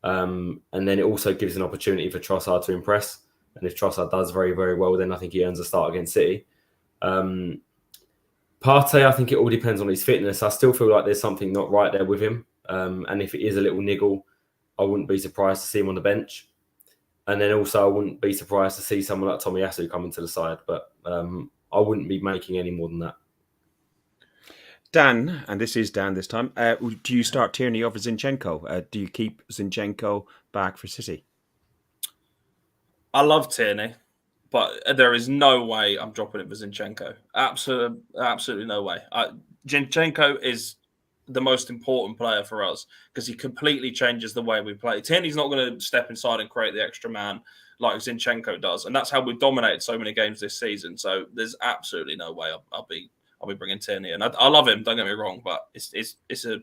And then it also gives an opportunity for Trossard to impress. And if Trossard does very, very well, then I think he earns a start against City. Partey, I think it all depends on his fitness. I still feel like there's something not right there with him. And if it is a little niggle, I wouldn't be surprised to see him on the bench. And then also I wouldn't be surprised to see someone like Tomiyasu come into the side. But I wouldn't be making any more than that. Dan, and this is Dan this time, do you start Tierney over Zinchenko? Do you keep Zinchenko back for City? I love Tierney, but there is no way I'm dropping it for Zinchenko. Absolutely no way. Zinchenko is the most important player for us because he completely changes the way we play. Tierney's not going to step inside and create the extra man like Zinchenko does, and that's how we've dominated so many games this season. So there's absolutely no way I'll be bringing Tierney in. I love him, don't get me wrong, but it's a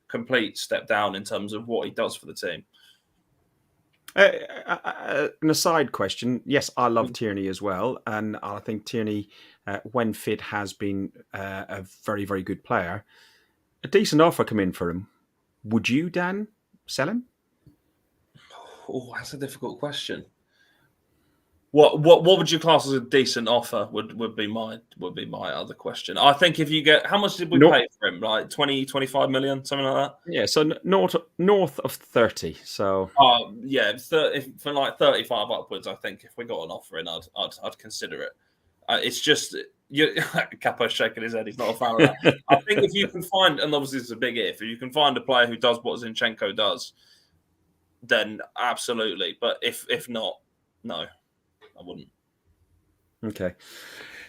complete step down in terms of what he does for the team. An aside question, yes, I love Tierney as well, and I think Tierney, when fit, has been a very, very good player. A decent offer come in for him. Would you, Dan, sell him? Oh, that's a difficult question. What would you class as a decent offer? Would be my other question. I think if you get, how much did we pay for him? Like 20, 25 million, something like that. Yeah, so north of 30. So yeah, for like 35 upwards, I think if we got an offer in, I'd consider it. It's just Capo's shaking his head. He's not a fan of that. I think if you can find, and obviously it's a big if you can find a player who does what Zinchenko does, then absolutely. But if not, no. I wouldn't. Okay.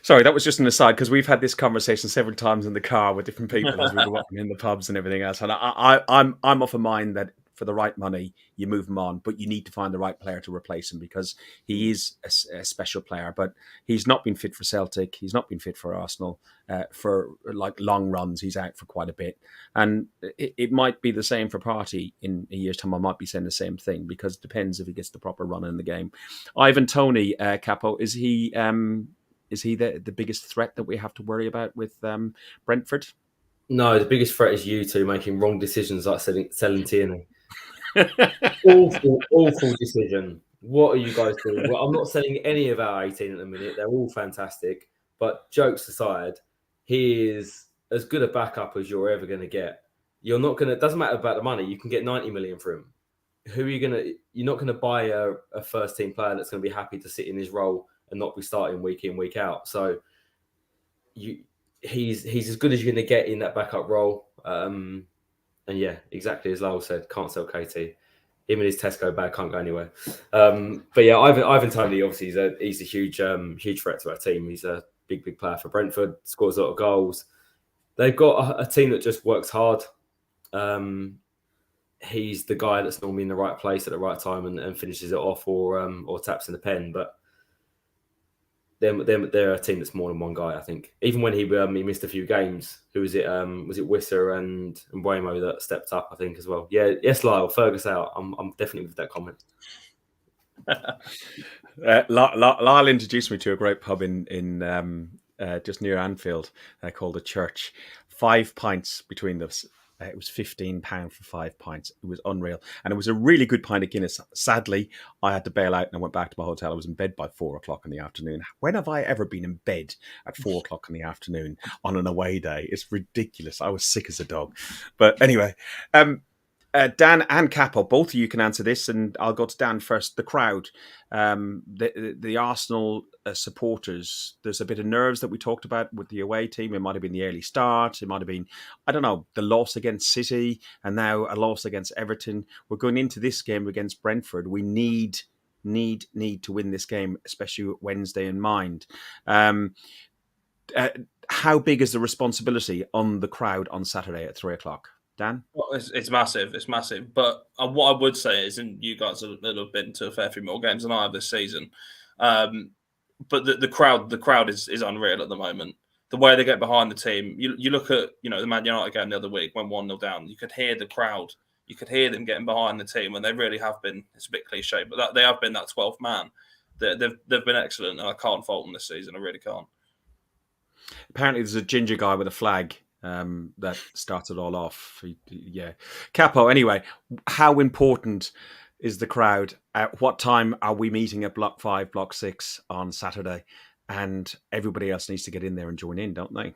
Sorry, that was just an aside because we've had this conversation several times in the car with different people as we were walking in the pubs and everything else. And I'm of a mind that for the right money, you move him on, but you need to find the right player to replace him because he is a special player. But he's not been fit for Celtic. He's not been fit for Arsenal. For like long runs, he's out for quite a bit. And it might be the same for Partey in a year's time. I might be saying the same thing because it depends if he gets the proper run in the game. Ivan Toney, Capo, is he the biggest threat that we have to worry about with Brentford? No, the biggest threat is you two making wrong decisions like selling Tierney. awful decision. What are you guys doing? Well, I'm not selling any of our 18 at the minute. They're all fantastic. But jokes aside, he is as good a backup as you're ever going to get. You're not going to, it doesn't matter about the money. You can get 90 million for him. Who are you going to, you're not going to buy a first team player that's going to be happy to sit in his role and not be starting week in, week out. So he's as good as you're going to get in that backup role. And yeah, exactly as Lowell said, can't sell KT. Him and his Tesco bag can't go anywhere. But yeah, Ivan Toney, obviously, he's a huge threat to our team. He's a big player for Brentford, scores a lot of goals. They've got a team that just works hard. He's the guy that's normally in the right place at the right time and finishes it off or taps in the pen. But they're a team that's more than one guy. I think even when he missed a few games, who was it? Was it Wisser and Buemo that stepped up? I think as well. Yeah, yes, Lyle, Fergus out. I'm definitely with that comment. Lyle introduced me to a great pub in just near Anfield called the Church. 5 pints between us. It was £15 for 5 pints. It was unreal. And it was a really good pint of Guinness. Sadly, I had to bail out and I went back to my hotel. I was in bed by 4 o'clock in the afternoon. When have I ever been in bed at 4 o'clock in the afternoon on an away day? It's ridiculous. I was sick as a dog. But anyway, Dan and Capo, both of you can answer this, and I'll go to Dan first. The crowd, the Arsenal supporters, there's a bit of nerves that we talked about with the away team. It might have been the early start. It might have been, I don't know, the loss against City, and now a loss against Everton. We're going into this game against Brentford. We need to win this game, especially Wednesday in mind. How big is the responsibility on the crowd on Saturday at 3 o'clock? Dan? Well, it's massive. It's massive. But what I would say is, and you guys have been to a fair few more games than I have this season, but the crowd is unreal at the moment. The way they get behind the team. You look at the Man United game the other week when 1-0 down. You could hear the crowd. You could hear them getting behind the team, and they really have been. It's a bit cliche, but they have been that 12th man. They've been excellent, and I can't fault them this season. I really can't. Apparently, there's a ginger guy with a flag that started all off. Yeah. Capo, anyway, how important is the crowd? At what time are we meeting at Block 5, Block 6 on Saturday? And everybody else needs to get in there and join in, don't they?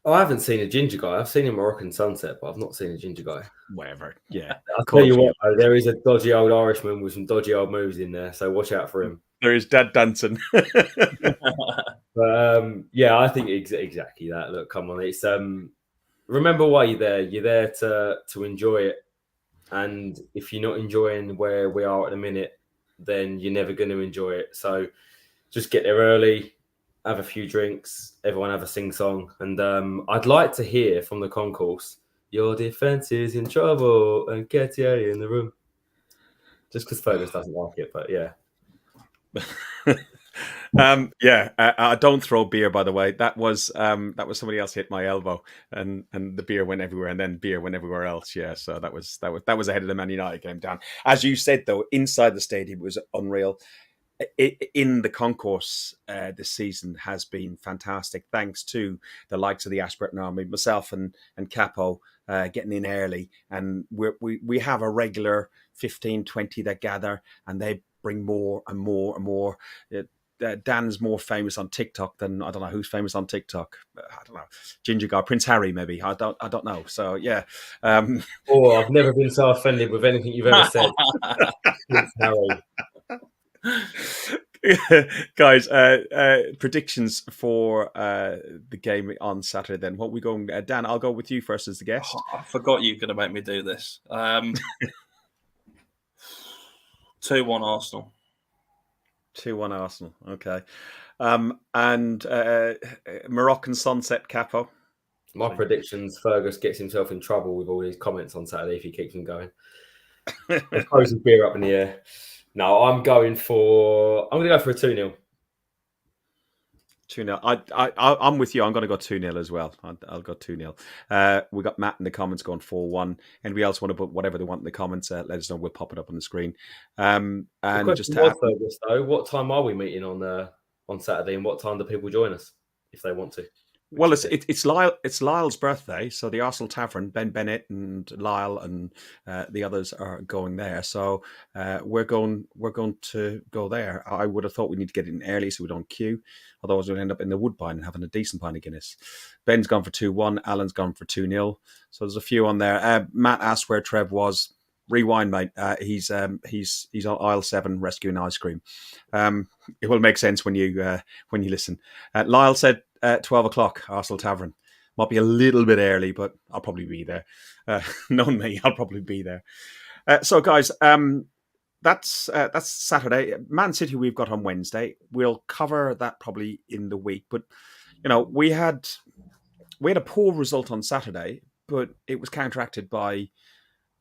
Oh, I haven't seen a ginger guy. I've seen a Moroccan sunset, but I've not seen a ginger guy. Whatever, yeah. I'll tell you what, though, there is a dodgy old Irishman with some dodgy old moves in there, so watch out for him. There is Dad dancing. But yeah, I think exactly that. Look, come on, it's remember why you're there. You're there to enjoy it, and if you're not enjoying where we are at the minute, then you're never going to enjoy it. So just get there early, have a few drinks, everyone have a sing song, and I'd like to hear from the concourse, "Your defense is in trouble," and get you in the room. Just because Fergus doesn't like it, but yeah. I don't throw beer, by the way. That was somebody else hit my elbow, and the beer went everywhere, and then beer went everywhere else. Yeah, so that was ahead of the Man United game. Down, as you said, though, inside the stadium was unreal. In the concourse this season has been fantastic, thanks to the likes of the Ashburton Army, myself and Capo getting in early, and we have a regular 15, 20 that gather, and they bring more and more and more. Dan's more famous on TikTok than, I don't know who's famous on TikTok. I don't know, ginger guy, Prince Harry maybe. I don't know. So yeah. Oh, I've never been so offended with anything you've ever said. Prince Harry. Guys, predictions for the game on Saturday. Then what we going? Dan, I'll go with you first as the guest. Oh, I forgot you were going to make me do this. 2-1 Arsenal. 2-1 Arsenal. Okay. And Moroccan sunset, Capo. My predictions: Fergus gets himself in trouble with all these comments on Saturday if he keeps them going. Throws his beer up in the air. No, I'm going to go for a 2-0. 2-0. I'm with you. I'm going to go 2-0 as well. I'll go 2-0. We got Matt in the comments going 4-1. Anybody else want to put whatever they want in the comments? Let us know. We'll pop it up on the screen. And just Fergus, though, what time are we meeting on Saturday, and what time do people join us if they want to? Well, it's Lyle's birthday, so the Arsenal Tavern, Ben Bennett and Lyle and the others are going there. So we're going to go there. I would have thought we need to get in early so we don't queue. Otherwise, we'll end up in the Woodbine and having a decent pint of Guinness. Ben's gone for 2-1. Alan's gone for 2-0. So there's a few on there. Matt asked where Trev was. Rewind, mate. He's on aisle 7 rescuing ice cream. It will make sense when you listen. Lyle said 12 o'clock, Arsenal Tavern. Might be a little bit early, but I'll probably be there. Knowing me, I'll probably be there. So, guys, that's Saturday. Man City we've got on Wednesday. We'll cover that probably in the week. But we had a poor result on Saturday, but it was counteracted by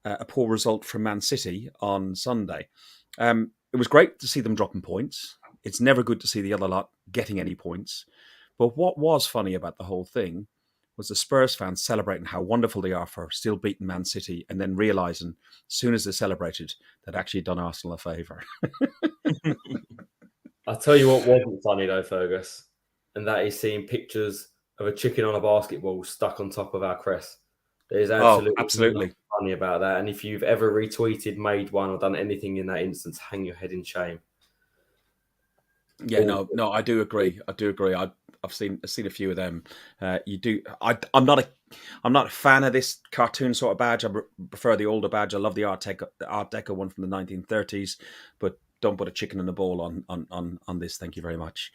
a poor result from Man City on Sunday. It was great to see them dropping points. it's never good to see the other lot getting any points. But what was funny about the whole thing was the Spurs fans celebrating how wonderful they are for still beating Man City, and then realising as soon as they celebrated, they'd actually done Arsenal a favour. I'll tell you what wasn't funny though, Fergus, and that is seeing pictures of a chicken on a basketball stuck on top of our crest. There's absolutely nothing funny about that. And if you've ever retweeted, made one, or done anything in that instance, hang your head in shame. Yeah, no, I do agree. I've seen a few of them. You do. I'm not a fan of this cartoon sort of badge. I prefer the older badge. I love the Art Deco one from the 1930s, but don't put a chicken in a bowl on this. Thank you very much.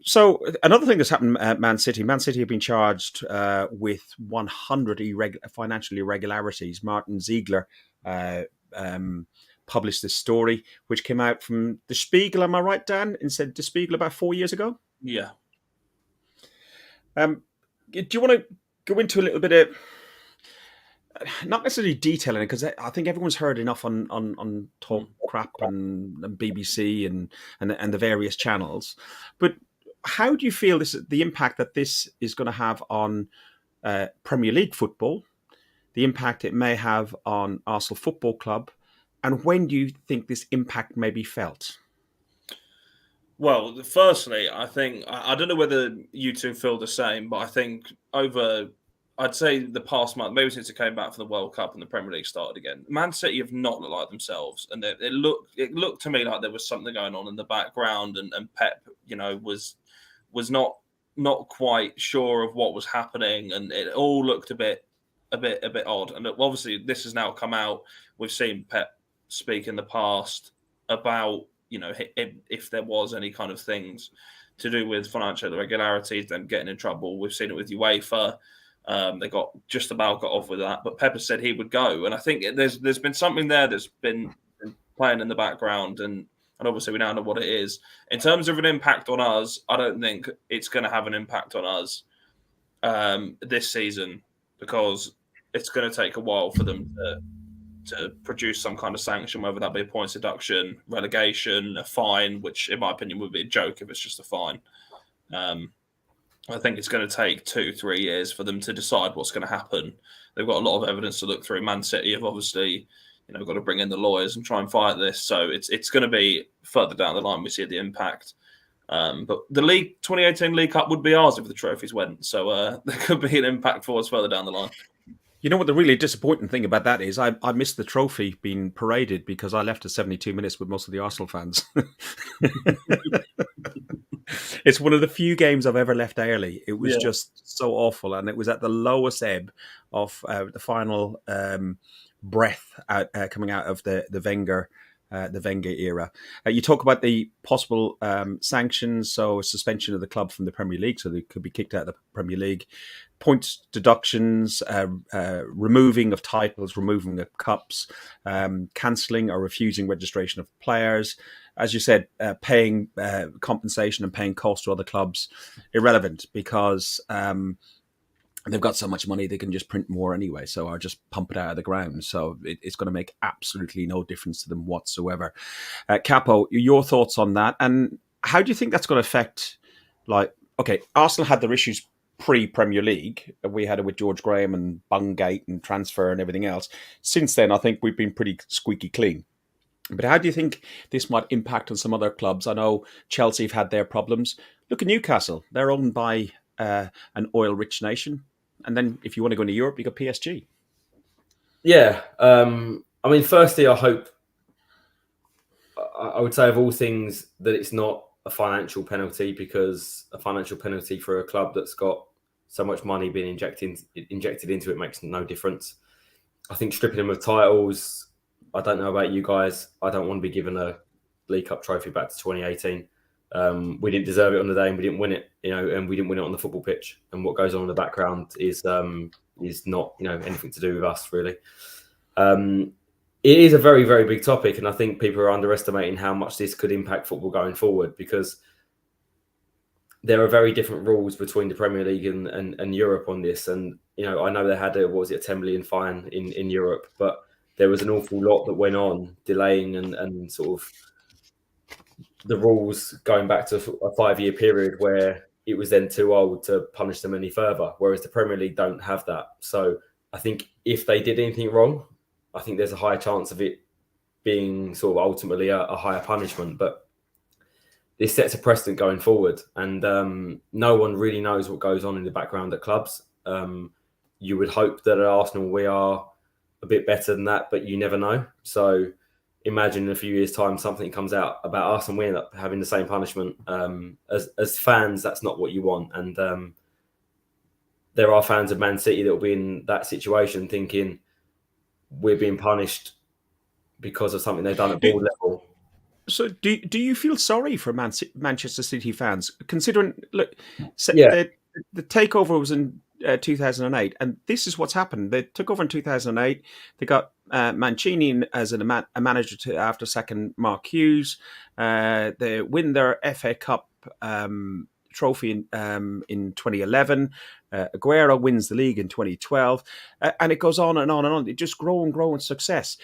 So another thing that's happened at Man City have been charged with 100 financial irregularities. Martin Ziegler published this story, which came out from Der Spiegel. Am I right, Dan? And said Der Spiegel about 4 years ago. Yeah. Do you want to go into a little bit of, not necessarily detailing it, because I think everyone's heard enough on Talk Crap and BBC and the various channels. But how do you feel the impact that this is going to have on Premier League football, the impact it may have on Arsenal Football Club, and when do you think this impact may be felt? Well, firstly, I think, I don't know whether you two feel the same, but I think I'd say the past month, maybe since it came back from the World Cup and the Premier League started again, Man City have not looked like themselves. And it looked to me like there was something going on in the background, and Pep, was not quite sure of what was happening, and it all looked a bit odd. And obviously this has now come out. We've seen Pep speak in the past about, if there was any kind of things to do with financial irregularities, them getting in trouble. We've seen it with UEFA. They just about got off with that, but Pepper said he would go. And I think there's been something there that's been playing in the background, and obviously we now know what it is. In terms of an impact on us, I don't think it's going to have an impact on us this season, because it's going to take a while for them to produce some kind of sanction, whether that be a points deduction, relegation, a fine, which in my opinion would be a joke if it's just a fine. I think it's going to take 2-3 years for them to decide what's going to happen. They've got a lot of evidence to look through. Man City have obviously, got to bring in the lawyers and try and fight this. So it's going to be further down the line we see the impact. But the 2018 League Cup would be ours if the trophies went. So there could be an impact for us further down the line. You know what the really disappointing thing about that is? I missed the trophy being paraded because I left at 72 minutes with most of the Arsenal fans. It's one of the few games I've ever left early. It was just so awful, and it was at the lowest ebb of the final breath coming out of the Wenger era. You talk about the possible sanctions, so suspension of the club from the Premier League, so they could be kicked out of the Premier League. Points deductions, removing of titles, removing of cups, cancelling or refusing registration of players. As you said, paying compensation and paying costs to other clubs, irrelevant, because they've got so much money they can just print more anyway, so or just pump it out of the ground. So it's going to make absolutely no difference to them whatsoever. Capo, your thoughts on that, and how do you think that's going to affect? Arsenal had their issues pre-Premier League. We had it with George Graham and Bungate and transfer and everything else. Since then, I think we've been pretty squeaky clean. But how do you think this might impact on some other clubs? I know Chelsea have had their problems. Look at Newcastle. They're owned by an oil-rich nation. And then if you want to go into Europe, you got PSG. Yeah. Firstly, I would say of all things that it's not a financial penalty, because a financial penalty for a club that's got so much money being injected into it makes no difference. I think stripping them of titles, I don't know about you guys, I don't want to be given a League Cup trophy back to 2018. We didn't deserve it on the day, and we didn't win it, and we didn't win it on the football pitch. And what goes on in the background is not, anything to do with us, really. It is a very, very big topic, and I think people are underestimating how much this could impact football going forward, because there are very different rules between the Premier League and Europe on this. And, I know they had a 10 million fine in Europe, but there was an awful lot that went on, delaying and sort of the rules going back to a 5-year period where it was then too old to punish them any further, whereas the Premier League don't have that. So I think if they did anything wrong, I think there's a higher chance of it being sort of ultimately a higher punishment. But this sets a precedent going forward, and no one really knows what goes on in the background at clubs. You would hope that at Arsenal we are a bit better than that, but you never know. So imagine in a few years' time something comes out about us and we end up having the same punishment. As fans, that's not what you want. And there are fans of Man City that will be in that situation thinking we're being punished because of something they've done at board level. So do you feel sorry for Manchester City fans, considering, look, the takeover was in 2008, and this is what's happened. They took over in 2008. They got Mancini as a manager after second Mark Hughes. They win their FA Cup trophy in 2011. Aguero wins the league in 2012, and it goes on and on and on. It just grow and grow in success.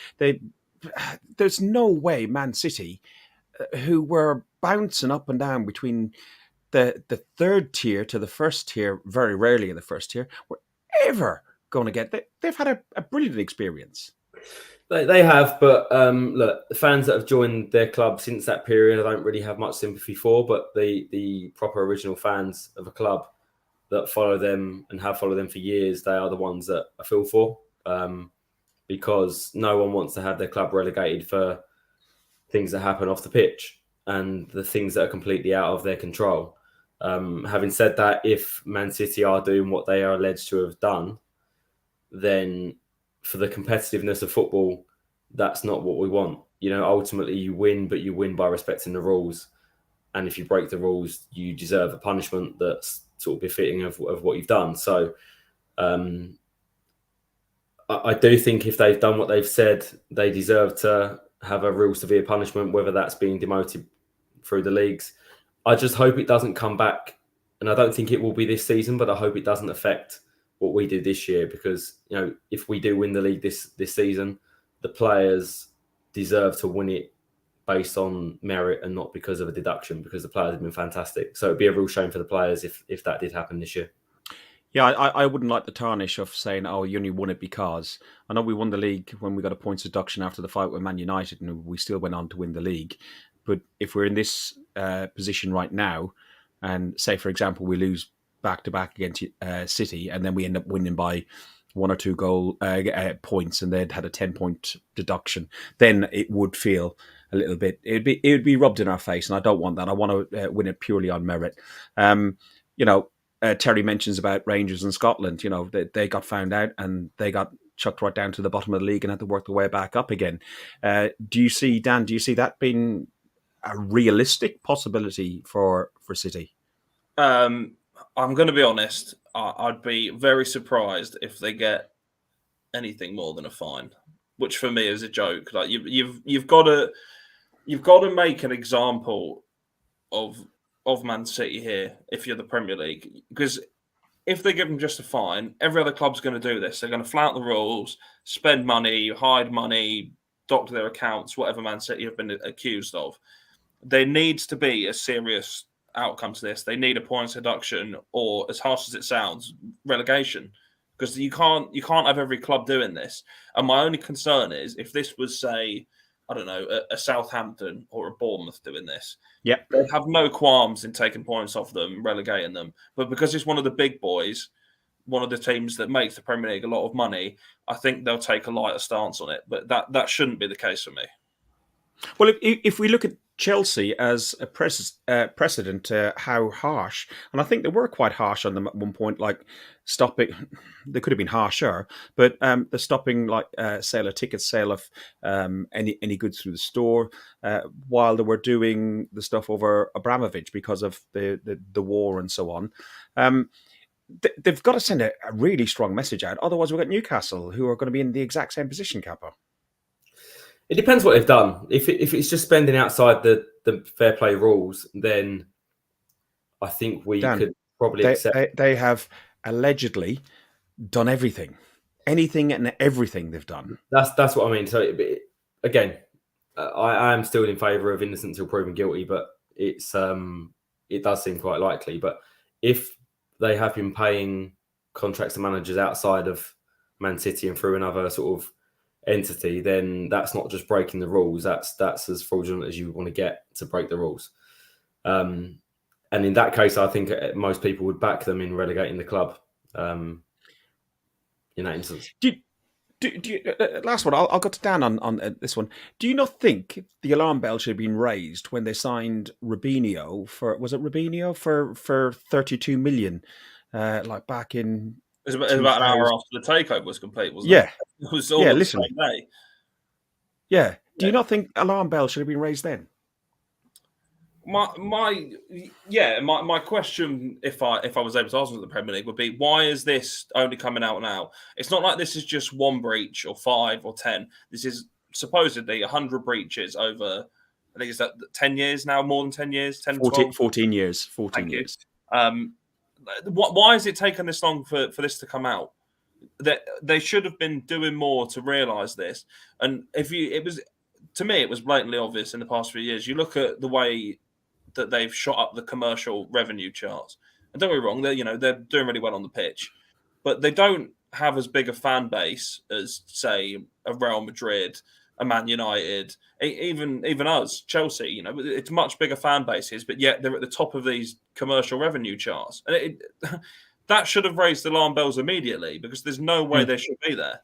There's no way Man City, who were bouncing up and down between the third tier to the first tier, very rarely in the first tier, were ever going to get. They've had a brilliant experience. They have, but look, the fans that have joined their club since that period, I don't really have much sympathy for. But the proper original fans of a club that follow them and have followed them for years, they are the ones that I feel for. Because no one wants to have their club relegated for things that happen off the pitch and the things that are completely out of their control. Having said that, if Man City are doing what they are alleged to have done, then for the competitiveness of football, that's not what we want. You know, ultimately you win, but you win by respecting the rules. And if you break the rules, you deserve a punishment that's sort of befitting of what you've done. So I do think if they've done what they've said, they deserve to have a real severe punishment, whether that's being demoted through the leagues. I just hope it doesn't come back, and I don't think it will be this season, but I hope it doesn't affect what we did this year, because, you know, if we do win the league this season, the players deserve to win it based on merit and not because of a deduction, because the players have been fantastic. So it'd be a real shame for the players if that did happen this year. Yeah, I wouldn't like the tarnish of saying, oh, you only won it because. I know we won the league when we got a points deduction after the fight with Man United, and we still went on to win the league. But if we're in this position right now, and say, for example, we lose back-to-back against City, and then we end up winning by 1 or 2 goal points, and they'd had a 10-point deduction, then it would feel a little bit, it would be rubbed in our face, and I don't want that. I want to win it purely on merit. Terry mentions about Rangers in Scotland. You know, they got found out and they got chucked right down to the bottom of the league and had to work their way back up again. Do you see that being a realistic possibility for City? I'm going to be honest. I'd be very surprised if they get anything more than a fine, which for me is a joke. Like you've got to make an example of Man City here if you're the Premier League, because if they give them just a fine, every other club's going to do this. They're going to flout the rules, spend money, hide money, doctor their accounts, whatever Man City have been accused of. There needs to be a serious outcome to this. They need a points deduction, or, as harsh as it sounds, relegation, because you can't have every club doing this. And my only concern is if this was, say, I don't know, a Southampton or a Bournemouth doing this. Yeah, they have no qualms in taking points off them, relegating them. But because it's one of the big boys, one of the teams that makes the Premier League a lot of money, I think they'll take a lighter stance on it. But that shouldn't be the case for me. Well, if we look at Chelsea as a precedent, how harsh, and I think they were quite harsh on them at one point, like stopping, they could have been harsher, but the stopping like sale of tickets, sale of any goods through the store, while they were doing the stuff over Abramovich because of the war and so on. They've got to send a really strong message out, otherwise we've got Newcastle, who are going to be in the exact same position, Kappa. It depends what they've done. If it's just spending outside the fair play rules, then I think we could probably accept. They have allegedly done everything and everything they've done. That's what I mean. So again, I am still in favour of innocent until proven guilty, but it's it does seem quite likely. But if they have been paying contracts to managers outside of Man City and through another sort of entity, then that's not just breaking the rules. That's as fraudulent as you want to get to break the rules. And in that case, I think most people would back them in relegating the club. In that instance. Last one, I'll go to Dan on this one. Do you not think the alarm bell should have been raised when they signed Robinho for 32 million, like back in? It was about an hour after the takeover was complete, wasn't it? It was all the same day. Yeah. Do you not think alarm bell should have been raised then? My question, if I was able to answer the Premier League, would be, why is this only coming out now? It's not like this is just one breach or 5 or 10. This is supposedly 100 breaches over, I think it's that 10 years now, more than 10 years, 10, 14 years. 14 years. Why has it taken this long for this to come out? That they should have been doing more to realise this. And to me, it was blatantly obvious in the past few years. You look at the way that they've shot up the commercial revenue charts. And don't get me wrong, they're doing really well on the pitch, but they don't have as big a fan base as, say, a Real Madrid, a Man United, even us, Chelsea. It's much bigger fan bases, but yet they're at the top of these commercial revenue charts, and that should have raised alarm bells immediately, because there's no way they should be there.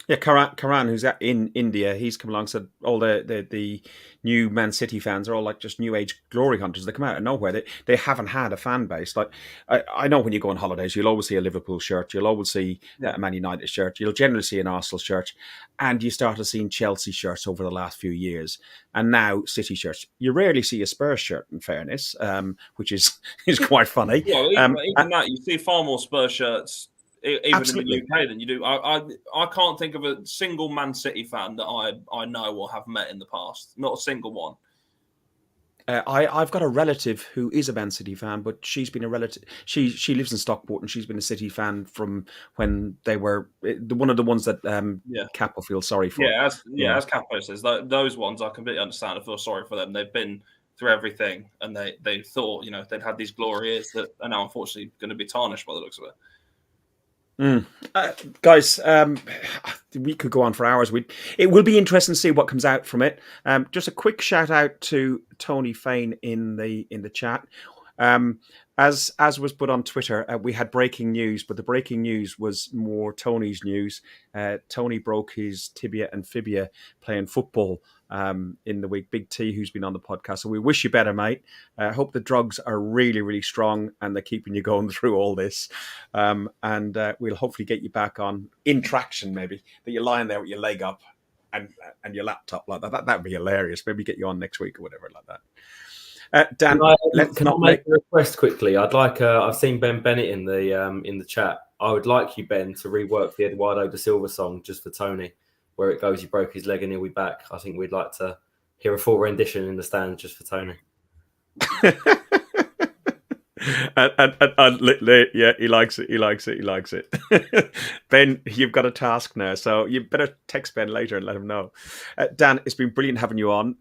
Yeah, Karan, who's in India, he's come along and said all the new Man City fans are all like just new age glory hunters. They come out of nowhere. They haven't had a fan base. Like I know when you go on holidays, you'll always see a Liverpool shirt, you'll always see a Man United shirt, you'll generally see an Arsenal shirt, and you started seeing Chelsea shirts over the last few years, and now City shirts. You rarely see a Spurs shirt, in fairness, which is quite funny. Yeah, even that, you see far more Spurs shirts. Even Absolutely. In the UK than you do. I can't think of a single Man City fan that I know or have met in the past. Not a single one. I've got a relative who is a Man City fan, but she's been a relative. She lives in Stockport, and she's been a City fan from when they were one of the ones that Capo feels sorry for. As Capo says, those ones I completely understand. I feel sorry for them. They've been through everything, and they thought they'd had these glory years that are now unfortunately going to be tarnished by the looks of it. Guys, we could go on for hours. It will be interesting to see what comes out from it. Just a quick shout out to Tony Fain in the chat. As was put on Twitter, we had breaking news, but the breaking news was more Tony's news. Tony broke his tibia and fibia playing football in the week. Big T, who's been on the podcast. So we wish you better, mate. I hope the drugs are really, really strong and they're keeping you going through all this. And we'll hopefully get you back on in traction, maybe, that you're lying there with your leg up and your laptop like that. That would be hilarious. Maybe get you on next week or whatever like that. Dan, can I make a request quickly? I'd like. I've seen Ben Bennett in the chat. I would like you, Ben, to rework the Eduardo da Silva song just for Tony, where it goes, "He broke his leg and he'll be back." I think we'd like to hear a full rendition in the stand just for Tony. Yeah, he likes it. Ben, you've got a task now, so you better text Ben later and let him know. Dan, it's been brilliant having you on.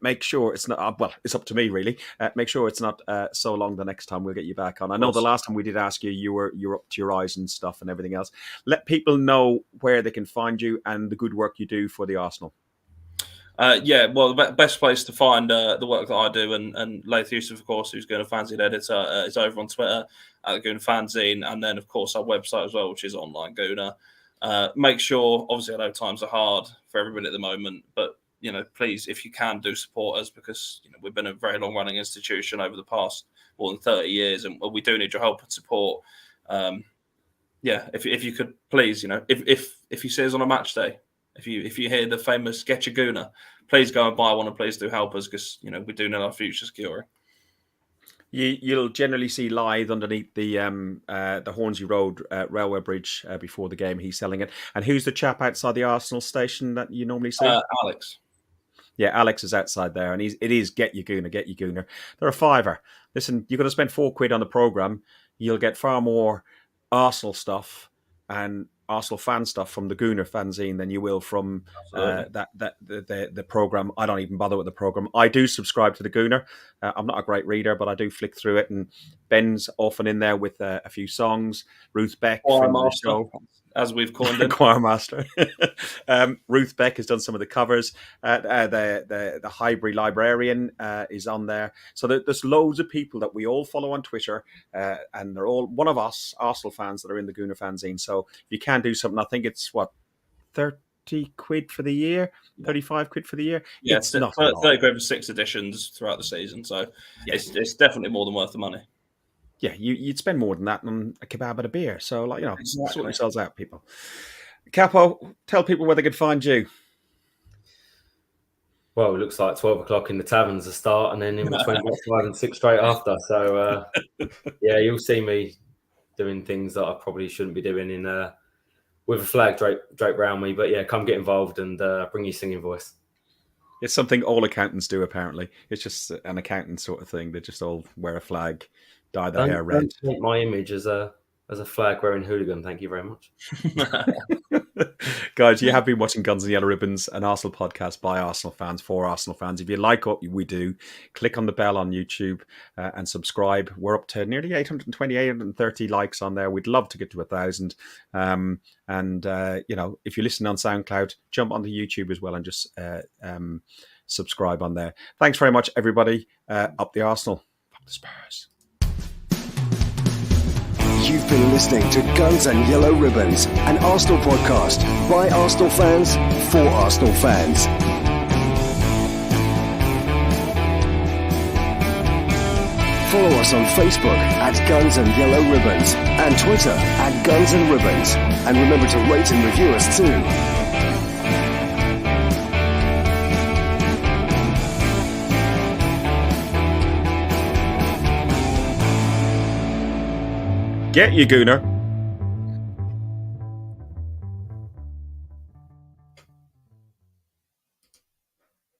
Make sure it's not it's up to me really. Make sure it's not so long the next time we'll get you back on. I know the last time we did ask you were up to your eyes and stuff and everything else. Let people know where they can find you and the good work you do for the Arsenal. The best place to find the work that I do and Laith Yusuf, of course, who's Gooner Fanzine editor, is over on Twitter at Gooner Fanzine, and then, of course, our website as well, which is Online Gooner. Make sure, obviously, I know times are hard for everybody at the moment, but please, if you can, do support us, because we've been a very long-running institution over the past more than 30 years, and we do need your help and support. If you could please, if you see us on a match day. If you hear the famous "Get Your Gooner," please go and buy one, and please do help us, because we do need our future securing. You'll generally see Lythe underneath the Hornsey Road railway bridge before the game. He's selling it. And who's the chap outside the Arsenal station that you normally see? Alex. Yeah, Alex is outside there, and it is Get Your Gooner, Get Your Gooner. They're a £5. Listen, you're going to spend £4 on the programme. You'll get far more Arsenal stuff and Arsenal fan stuff from the Gooner fanzine than you will from the program. I don't even bother with the program. I do subscribe to the Gooner. I'm not a great reader, but I do flick through it, and Ben's often in there with a few songs. Ruth Beck from the show, as we've coined it, choir master. Ruth Beck has done some of the covers. The Highbury Librarian is on there. So there's loads of people that we all follow on Twitter, and they're all one of us Arsenal fans that are in the Gooner fanzine. So if you can do something, I think it's what, 30 quid for the year, 35 quid for the year. Yeah, it's not 30 quid for 6 editions throughout the season. So it's definitely more than worth the money. Yeah, you'd spend more than that on a kebab and a beer. So, like, that's what sells out, people. Capo, tell people where they could find you. Well, it looks like 12 o'clock in the taverns to start, and then in between 5 and 6 straight after. So, yeah, you'll see me doing things that I probably shouldn't be doing with a flag draped around me. But yeah, come get involved and bring your singing voice. It's something all accountants do, apparently. It's just an accountant sort of thing. They just all wear a flag, dye their hair red. Don't take my image as a flag-wearing hooligan. Thank you very much. Guys, you have been watching Guns and Yellow Ribbons, an Arsenal podcast by Arsenal fans for Arsenal fans. If you like what we do, click on the bell on YouTube and subscribe. We're up to nearly 820, 830 likes on there. We'd love to get to 1,000. If you listen on SoundCloud, jump onto YouTube as well and just subscribe on there. Thanks very much, everybody. Up the Arsenal. Fuck the Spurs. You've been listening to Guns and Yellow Ribbons, an Arsenal podcast by Arsenal fans for Arsenal fans. Follow us on Facebook at Guns and Yellow Ribbons and Twitter at Guns and Ribbons. And remember to rate and review us too. Get you, Gooner.